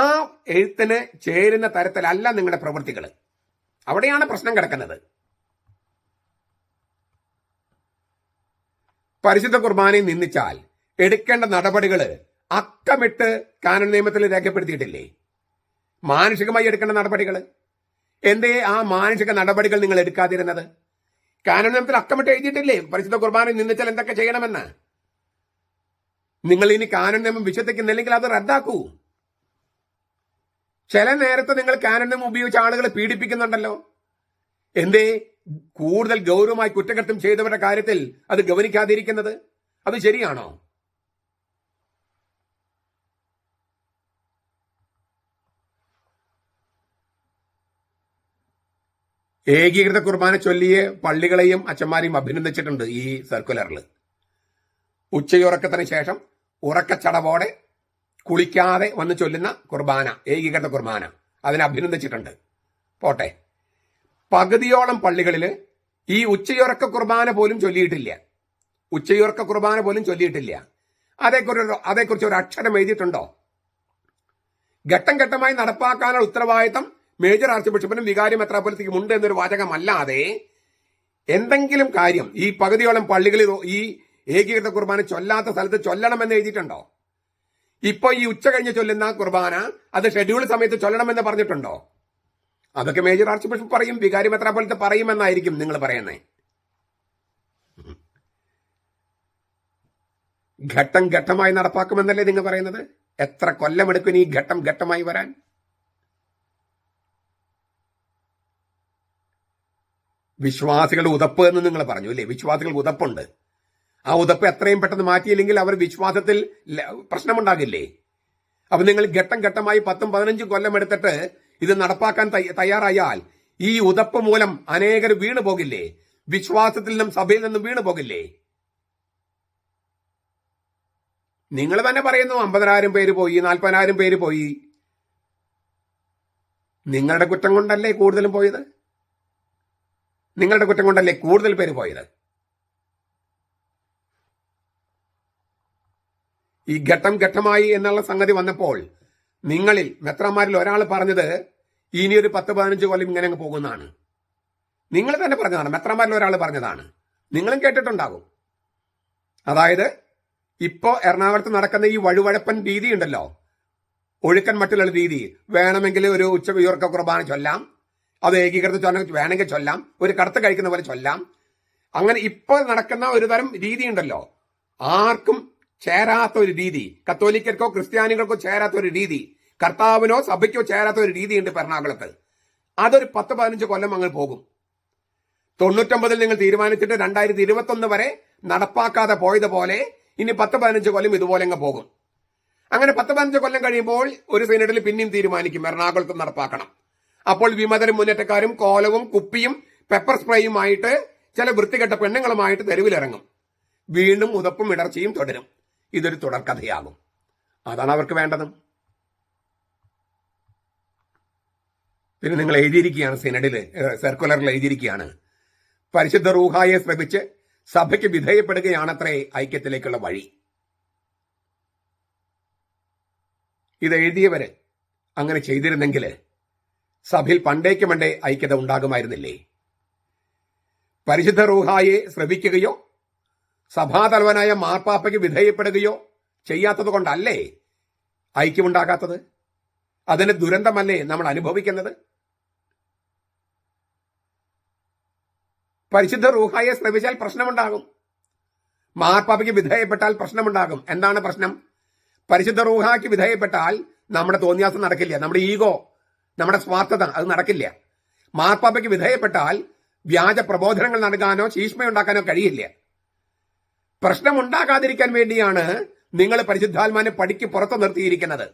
Speaker 1: എഴുത്തിന് ചേരുന്ന തരത്തിലല്ല നിങ്ങളുടെ പ്രവൃത്തികൾ. അവിടെയാണ് പ്രശ്നം കിടക്കുന്നത്. പരിശുദ്ധ കുർബാനയെ നിന്ദിച്ചാൽ എടുക്കേണ്ട നടപടികൾ അക്കമിട്ട് കാനൻ നിയമത്തിൽ രേഖപ്പെടുത്തിയിട്ടില്ലേ? മാനുഷികമായി എടുക്കേണ്ട നടപടികൾ എന്തേ ആ മാനുഷിക നടപടികൾ നിങ്ങൾ എടുക്കാതിരുന്നത്? കാനൻ നിയമത്തിൽ അക്കമിട്ട് എഴുതിയിട്ടില്ലേ പരിശുദ്ധ കുർബാനയെ നിന്ദിച്ചാൽ എന്തൊക്കെ ചെയ്യണമെന്ന്? നിങ്ങൾ ഇനി കാനൻ നിയമം വിശ്വസിക്കുന്നില്ലെങ്കിൽ അത് റദ്ദാക്കൂ. ചില നേരത്ത് നിങ്ങൾ കാനൻ നിയമം ഉപയോഗിച്ച് ആളുകളെ പീഡിപ്പിക്കുന്നുണ്ടല്ലോ. എന്തേ കൂടുതൽ ഗൗരവമായി കുറ്റകൃത്യം ചെയ്തവരുടെ കാര്യത്തിൽ അത് ഗവനിക്കാതിരിക്കുന്നത്? അത് ശരിയാണോ? ഏകീകൃത കുർബാന ചൊല്ലിയ പള്ളികളെയും അച്ഛന്മാരെയും അഭിനന്ദിച്ചിട്ടുണ്ട് ഈ സർക്കുലറിൽ. ഉച്ചയുറക്കത്തിന് ശേഷം ഉറക്കച്ചടവോടെ കുളിക്കാതെ വന്ന് ചൊല്ലുന്ന കുർബാന, ഏകീകൃത കുർബാന, അതിനെ അഭിനന്ദിച്ചിട്ടുണ്ട്. പോട്ടെ, പകുതിയോളം പള്ളികളിൽ ഈ ഉച്ചയുറക്ക കുർബാന പോലും ചൊല്ലിയിട്ടില്ല. അതേക്കുറിച്ച് ഒരു അക്ഷരം എഴുതിയിട്ടുണ്ടോ? ഘട്ടം ഘട്ടമായി നടപ്പാക്കാനുള്ള ഉത്തരവാദിത്തം മേജർ ആർച്ച് ബിഷപ്പിനും വികാരി മെത്രാപ്പൊലീത്തയ്ക്കും ഉണ്ട് എന്നൊരു വാചകമല്ലാതെ എന്തെങ്കിലും കാര്യം ഈ പകുതിയോളം പള്ളികളിൽ ഈ ഏകീകൃത കുർബാന ചൊല്ലാത്ത സ്ഥലത്ത് ചൊല്ലണമെന്ന് എഴുതിയിട്ടുണ്ടോ? ഇപ്പൊ ഈ ഉച്ച കഴിഞ്ഞ് ചൊല്ലുന്ന കുർബാന അത് ഷെഡ്യൂൾ സമയത്ത് ചൊല്ലണമെന്ന് പറഞ്ഞിട്ടുണ്ടോ? അതൊക്കെ മേജർ ആർച്ച് ബിഷപ്പ് പറയും, വികാരി മെത്രാപ്പൊലീത്ത പറയുമെന്നായിരിക്കും നിങ്ങൾ പറയുന്നത്. ഘട്ടം ഘട്ടമായി നടപ്പാക്കുമെന്നല്ലേ നിങ്ങൾ പറയുന്നത്? എത്ര കൊല്ലമെടുക്കും ഈ ഘട്ടം ഘട്ടമായി വരാൻ? വിശ്വാസികളുടെ ഉതപ്പ് എന്ന് നിങ്ങൾ പറഞ്ഞു അല്ലേ? വിശ്വാസികൾക്ക് ഉതപ്പുണ്ട്. ആ ഉതപ്പ് എത്രയും പെട്ടെന്ന് മാറ്റിയില്ലെങ്കിൽ അവർ വിശ്വാസത്തിൽ പ്രശ്നമുണ്ടാകില്ലേ? അപ്പൊ നിങ്ങൾ ഘട്ടം ഘട്ടമായി 10-15 കൊല്ലം എടുത്തിട്ട് ഇത് നടപ്പാക്കാൻ തയ്യാറായാൽ ഈ ഉതപ്പ് മൂലം അനേകർ വീണു പോകില്ലേ? വിശ്വാസത്തിൽ നിന്നും സഭയിൽ നിന്നും വീണു പോകില്ലേ? നിങ്ങൾ തന്നെ പറയുന്നു 50,000 പേര് പോയി, 40,000 പേര് പോയി. നിങ്ങളുടെ കുറ്റം കൊണ്ടല്ലേ കൂടുതലും പോയത്? നിങ്ങളുടെ കുറ്റം കൊണ്ടല്ലേ കൂടുതൽ പേര് പോയത്? ഈ ഘട്ടം ഘട്ടമായി എന്നുള്ള സംഗതി വന്നപ്പോൾ നിങ്ങളിൽ മെത്രാന്മാരിൽ ഒരാൾ പറഞ്ഞത് ഇനിയൊരു 10-15 കൊല്ലം ഇങ്ങനെ അങ്ങ് പോകുന്നതാണ്. നിങ്ങൾ തന്നെ പറഞ്ഞതാണ്, മെത്രാന്മാരിൽ ഒരാൾ പറഞ്ഞതാണ്. നിങ്ങളും കേട്ടിട്ടുണ്ടാകും. അതായത് ഇപ്പോ എറണാകുളത്ത് നടക്കുന്ന ഈ വഴുവഴപ്പൻ രീതി ഉണ്ടല്ലോ, ഒഴുക്കൻ മറ്റുള്ള രീതി, വേണമെങ്കിൽ ഒരു ഉച്ചയുറക്ക കുർബാന ചൊല്ലാം, അത് ഏകീകൃത വേണമെങ്കിൽ ചൊല്ലാം, ഒരു കടത്ത് കഴിക്കുന്ന പോലെ ചൊല്ലാം. അങ്ങനെ ഇപ്പോൾ നടക്കുന്ന ഒരു തരം രീതി ഉണ്ടല്ലോ, ആർക്കും ചേരാത്ത ഒരു രീതി, കത്തോലിക്കർക്കോ ക്രിസ്ത്യാനികൾക്കോ ചേരാത്ത ഒരു രീതി, കർത്താവിനോ സഭയ്ക്കോ ചേരാത്ത ഒരു രീതിയുണ്ട് എറണാകുളത്ത്. അതൊരു 10-15 കൊല്ലം അങ്ങ് പോകും. 99 നിങ്ങൾ തീരുമാനിച്ചിട്ട് 2021 വരെ നടപ്പാക്കാതെ പോയതുപോലെ ഇനി 10-15 കൊല്ലം ഇതുപോലെ അങ്ങ് പോകും. അങ്ങനെ 10-15 കൊല്ലം കഴിയുമ്പോൾ ഒരു സിനഡിൽ പിന്നെയും തീരുമാനിക്കും എറണാകുളത്ത് നടപ്പാക്കണം. അപ്പോൾ വിമതരും മുന്നേറ്റക്കാരും കോലവും കുപ്പിയും പെപ്പർ സ്പ്രേയുമായിട്ട് ചില വൃത്തികെട്ട പെണ്ണുങ്ങളുമായിട്ട് തെരുവിലിറങ്ങും. വീണ്ടും ഉതപ്പും ഇടർച്ചയും തുടരും. ഇതൊരു തുടർക്കഥയാകും. അതാണ് അവർക്ക് വേണ്ടതും. പിന്നെ നിങ്ങൾ എഴുതിയിരിക്കുകയാണ്, സിനഡിൽ സർക്കുലറിൽ എഴുതിയിരിക്കുകയാണ്, പരിശുദ്ധ റൂഹായെ ശ്രമിച്ച് സഭയ്ക്ക് വിധേയപ്പെടുകയാണത്രേ ഐക്യത്തിലേക്കുള്ള വഴി. ഇത് എഴുതിയവര് അങ്ങനെ ചെയ്തിരുന്നെങ്കിൽ സഭയിൽ പണ്ടേക്ക് പണ്ടേ ഐക്യത ഉണ്ടാകുമായിരുന്നില്ലേ? പരിശുദ്ധ റൂഹായെ ശ്രവിക്കുകയോ സഭാതലവനായ മാർപ്പാപ്പയ്ക്ക് വിധേയപ്പെടുകയോ ചെയ്യാത്തത് കൊണ്ടല്ലേ ഐക്യമുണ്ടാകാത്തത്? അതിന്റെ ദുരന്തമല്ലേ നമ്മൾ അനുഭവിക്കുന്നത്? പരിശുദ്ധ റൂഹായെ ശ്രവിച്ചാൽ പ്രശ്നമുണ്ടാകും, മാർപ്പാപ്പയ്ക്ക് വിധേയപ്പെട്ടാൽ പ്രശ്നമുണ്ടാകും. എന്താണ് പ്രശ്നം? പരിശുദ്ധ റൂഹായ്ക്ക് വിധേയപ്പെട്ടാൽ നമ്മുടെ തോന്നിയാസം നടക്കില്ല, നമ്മുടെ ഈഗോ നമ്മുടെ സ്വാർത്ഥത അത് നടക്കില്ല. മാർപ്പാപ്പയ്ക്ക് വിധേയപ്പെട്ടാൽ വ്യാജ പ്രബോധനങ്ങൾ നൽകാനോ ശീഷ്മയുണ്ടാക്കാനോ കഴിയില്ല. പ്രശ്നമുണ്ടാകാതിരിക്കാൻ വേണ്ടിയാണ് നിങ്ങൾ പരിശുദ്ധാത്മാവിനെ പടിക്ക് പുറത്തു നിർത്തിയിരിക്കുന്നത്,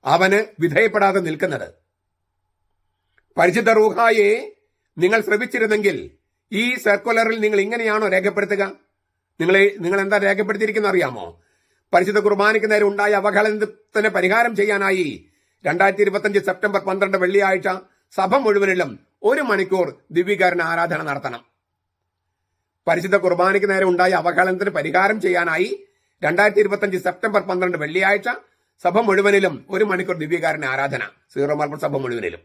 Speaker 1: അവന് വിധേയപ്പെടാതെ നിൽക്കുന്നത്. പരിശുദ്ധ റൂഹായെ നിങ്ങൾ ശ്രമിച്ചിരുന്നെങ്കിൽ ഈ സർക്കുലറിൽ നിങ്ങൾ ഇങ്ങനെയാണോ രേഖപ്പെടുത്തുക? നിങ്ങൾ എന്താ രേഖപ്പെടുത്തിയിരിക്കുന്ന അറിയാമോ? പരിശുദ്ധ കുർബാനയ്ക്ക് നേരെ ഉണ്ടായ അവഹേളനത്തിന് പരിഹാരം ചെയ്യാനായി 2025 സെപ്റ്റംബർ 12 വെള്ളിയാഴ്ച സഭ മുഴുവനിലും 1 മണിക്കൂർ ദിവ്യകാരുണ്യ ആരാധന നടത്തണം. പരിശുദ്ധ കുർബാനയ്ക്ക് നേരെ ഉണ്ടായ അവഹേളനത്തിന് പരിഹാരം ചെയ്യാനായി 2025 സെപ്റ്റംബർ 12 വെള്ളിയാഴ്ച സഭ മുഴുവനിലും 1 മണിക്കൂർ ദിവ്യകാരുണ്യ ആരാധന. സീറോ മലബാർ സഭ മുഴുവനിലും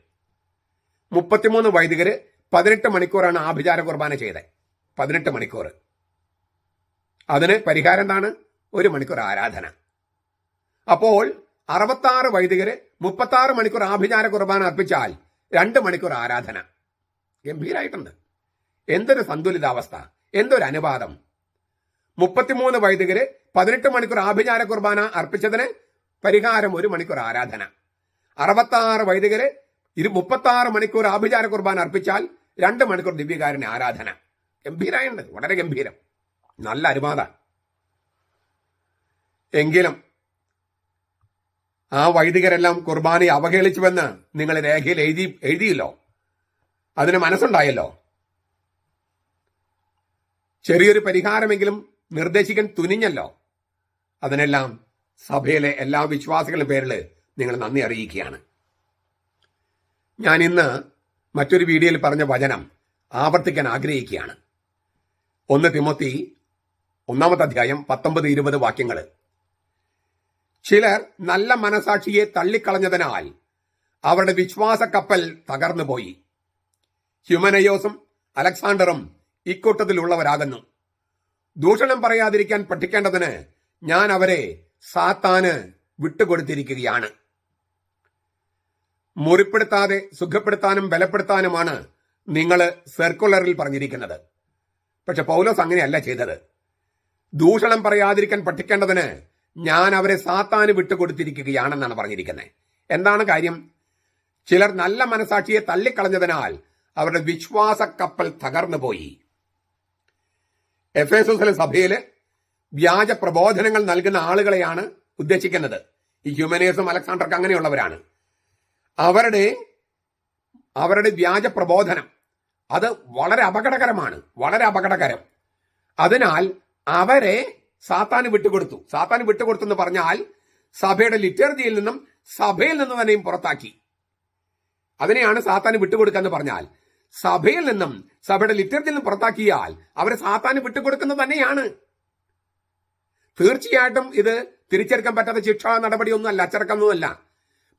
Speaker 1: 33 വൈദികര് 18 മണിക്കൂറാണ് ആഭിചാര കുർബാന ചെയ്തത്. 18 മണിക്കൂർ. അതിന് പരിഹാരം എന്താണ്? 1 മണിക്കൂർ ആരാധന. അപ്പോൾ 66 വൈദികര് 36 മണിക്കൂർ ആഭിചാര കുർബാന അർപ്പിച്ചാൽ 2 മണിക്കൂർ ആരാധന. ഗംഭീരായിട്ടുണ്ട്. എന്തൊരു സന്തുലിതാവസ്ഥ, എന്തൊരു അനുപാതം. 33 വൈദികര് 18 മണിക്കൂർ ആഭിചാര കുർബാന അർപ്പിച്ചതിന് പരിഹാരം 1 മണിക്കൂർ ആരാധന. 66 വൈദികര് 36 മണിക്കൂർ ആഭിചാര കുർബാന അർപ്പിച്ചാൽ 2 മണിക്കൂർ ദിവ്യകാരുണ്യ ആരാധന. ഗംഭീരായുണ്ട്, വളരെ ഗംഭീരം, നല്ല അനുപാത. എങ്കിലും ആ വൈദികരെല്ലാം കുർബാനയെ അവഹേളിച്ചുവെന്ന് നിങ്ങൾ രേഖയിൽ എഴുതിയല്ലോ, അതിന് മനസ്സുണ്ടായല്ലോ. ചെറിയൊരു പരിഹാരമെങ്കിലും നിർദ്ദേശിക്കാൻ തുനിഞ്ഞല്ലോ. അതിനെല്ലാം സഭയിലെ എല്ലാ വിശ്വാസികളുടെ പേരിൽ നിങ്ങൾ നന്ദി അറിയിക്കുകയാണ്. ഞാൻ ഇന്ന് മറ്റൊരു വീഡിയോയിൽ പറഞ്ഞ വചനം ആവർത്തിക്കാൻ ആഗ്രഹിക്കുകയാണ്. 1 തിമോത്തി 1-ാമത്തെ അധ്യായം 19-20 വാക്യങ്ങൾ. ചിലർ നല്ല മനസാക്ഷിയെ തള്ളിക്കളഞ്ഞതിനാൽ അവരുടെ വിശ്വാസ കപ്പൽ തകർന്നുപോയി. ഹ്യുമനയോസും അലക്സാണ്ടറും ഇക്കൂട്ടത്തിലുള്ളവരാകുന്നു. ദൂഷണം പറയാതിരിക്കാൻ പഠിക്കേണ്ടതിന് ഞാൻ അവരെ സാത്താന് വിട്ടുകൊടുത്തിരിക്കുകയാണ്. മുറിപ്പെടുത്താതെ സുഖപ്പെടുത്താനും ബലപ്പെടുത്താനുമാണ് നിങ്ങൾ സർക്കുലറിൽ പറഞ്ഞിരിക്കുന്നത്. പക്ഷെ പൗലോസ് അങ്ങനെയല്ല ചെയ്തത്. ദൂഷണം പറയാതിരിക്കാൻ പഠിക്കേണ്ടതിന് ഞാൻ അവരെ സാത്താന് വിട്ടുകൊടുത്തിരിക്കുകയാണെന്നാണ് പറഞ്ഞിരിക്കുന്നത്. എന്താണ് കാര്യം? ചിലർ നല്ല മനസാക്ഷിയെ തള്ളിക്കളഞ്ഞതിനാൽ അവരുടെ വിശ്വാസ കപ്പൽ തകർന്നുപോയി. എഫേസസിലെ സഭയില് വ്യാജ പ്രബോധനങ്ങൾ നൽകുന്ന ആളുകളെയാണ് ഉദ്ദേശിക്കുന്നത്. ഈ ഹ്യൂമനേസും അലക്സാണ്ടർക്ക് അങ്ങനെയുള്ളവരാണ്. അവരുടെ വ്യാജ പ്രബോധനം അത് വളരെ അപകടകരമാണ്, വളരെ അപകടകരം. അതിനാൽ അവരെ സാത്താന് വിട്ടുകൊടുത്തു. സാത്താന് വിട്ടുകൊടുത്തു എന്ന് പറഞ്ഞാൽ സഭയുടെ ലിറ്റർജിയിൽ നിന്നും സഭയിൽ നിന്ന് തന്നെയും പുറത്താക്കി. അതിനെയാണ് സാത്താന് വിട്ടുകൊടുക്കുക എന്ന് പറഞ്ഞാൽ. സഭയിൽ നിന്നും സഭയുടെ ലിറ്റർജിയിൽ നിന്നും പുറത്താക്കിയാൽ അവരെ സാത്താന് വിട്ടുകൊടുക്കുന്നത് തന്നെയാണ്. തീർച്ചയായിട്ടും ഇത് തിരിച്ചെടുക്കാൻ പറ്റാത്ത ശിക്ഷാ നടപടിയൊന്നുമല്ല, അച്ചടക്കമൊന്നുമല്ല.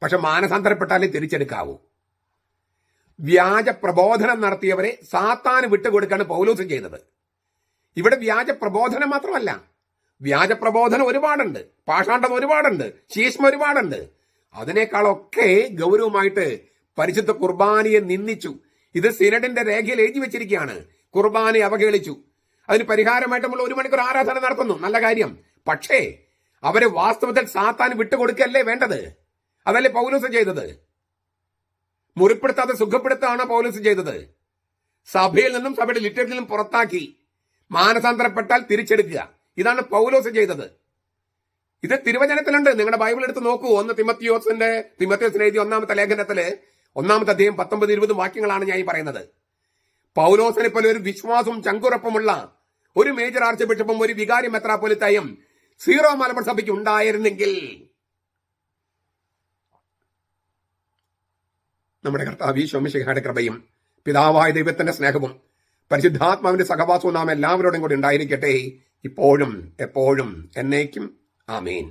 Speaker 1: പക്ഷെ മാനസാന്തരപ്പെട്ടാലേ തിരിച്ചെടുക്കാവൂ. വ്യാജ പ്രബോധനം നടത്തിയവരെ സാത്താന് വിട്ടുകൊടുക്കാണ് പൗലോസ് ചെയ്തത്. ഇവിടെ വ്യാജ പ്രബോധനം മാത്രമല്ല, വ്യാജ പ്രബോധനം ഒരുപാടുണ്ട്, പാഷാണ്ഡം ഒരുപാടുണ്ട്, ശീഷ്മ ഒരുപാടുണ്ട്. അതിനേക്കാളൊക്കെ ഗൗരവമായിട്ട് പരിശുദ്ധ കുർബാനയെ നിന്ദിച്ചു. ഇത് സിനഡിന്റെ രേഖയിൽ എഴുതി വെച്ചിരിക്കുകയാണ്. കുർബാനയെ അവഹേളിച്ചു. അതിന് പരിഹാരമായിട്ട് നമ്മൾ 1 മണിക്കൂർ ആരാധന നടത്തുന്നു, നല്ല കാര്യം. പക്ഷേ അവരെ വാസ്തവത്തിൽ സാത്താന് വിട്ടുകൊടുക്കല്ലേ വേണ്ടത്? അതല്ലേ പൗലോസ് ചെയ്തത്? മുറിപ്പെടുത്താതെ സുഖപ്പെടുത്താണ് പൗലോസ് ചെയ്തത്. സഭയിൽ നിന്നും സഭയുടെ ലിറ്ററേച്ചറിൽ നിന്നും പുറത്താക്കി മാനസാന്തരപ്പെട്ടാൽ തിരിച്ചെടുക്കുക. ഇതാണ് പൗലോസ് ചെയ്തത്. ഇത് തിരുവചനത്തിലുണ്ട്. നിങ്ങളുടെ ബൈബിൾ എടുത്ത് നോക്കൂ. 1 തിമോത്തിയോസിന് എഴുതിയ 1-ാമത്തെ ലേഖനത്തില് 1-ാമത്തെ അധ്യായം 19-20 വാക്യങ്ങളാണ് ഞാൻ ഈ പറയുന്നത്. പൗലോസിനെ പോലെ ഒരു വിശ്വാസവും ചങ്കുറപ്പുമുള്ള ഒരു മേജർ ആർച്ച് ബിഷപ്പും ഒരു വികാരി മെത്രാപ്പൊലിത്തയും സീറോ മലബാർ സഭയ്ക്ക് ഉണ്ടായിരുന്നെങ്കിൽ നമ്മുടെ കർത്താവ് ഈശോ മിശിഹായുടെ കൃപയും പിതാവായ ദൈവത്തിന്റെ സ്നേഹവും പരിശുദ്ധാത്മാവിന്റെ സഹവാസവും നാം എല്ലാവരോടും കൂടി ഉണ്ടായിരിക്കട്ടെ, ഇപ്പോഴും എപ്പോഴും എന്നേക്കും. ആമേൻ.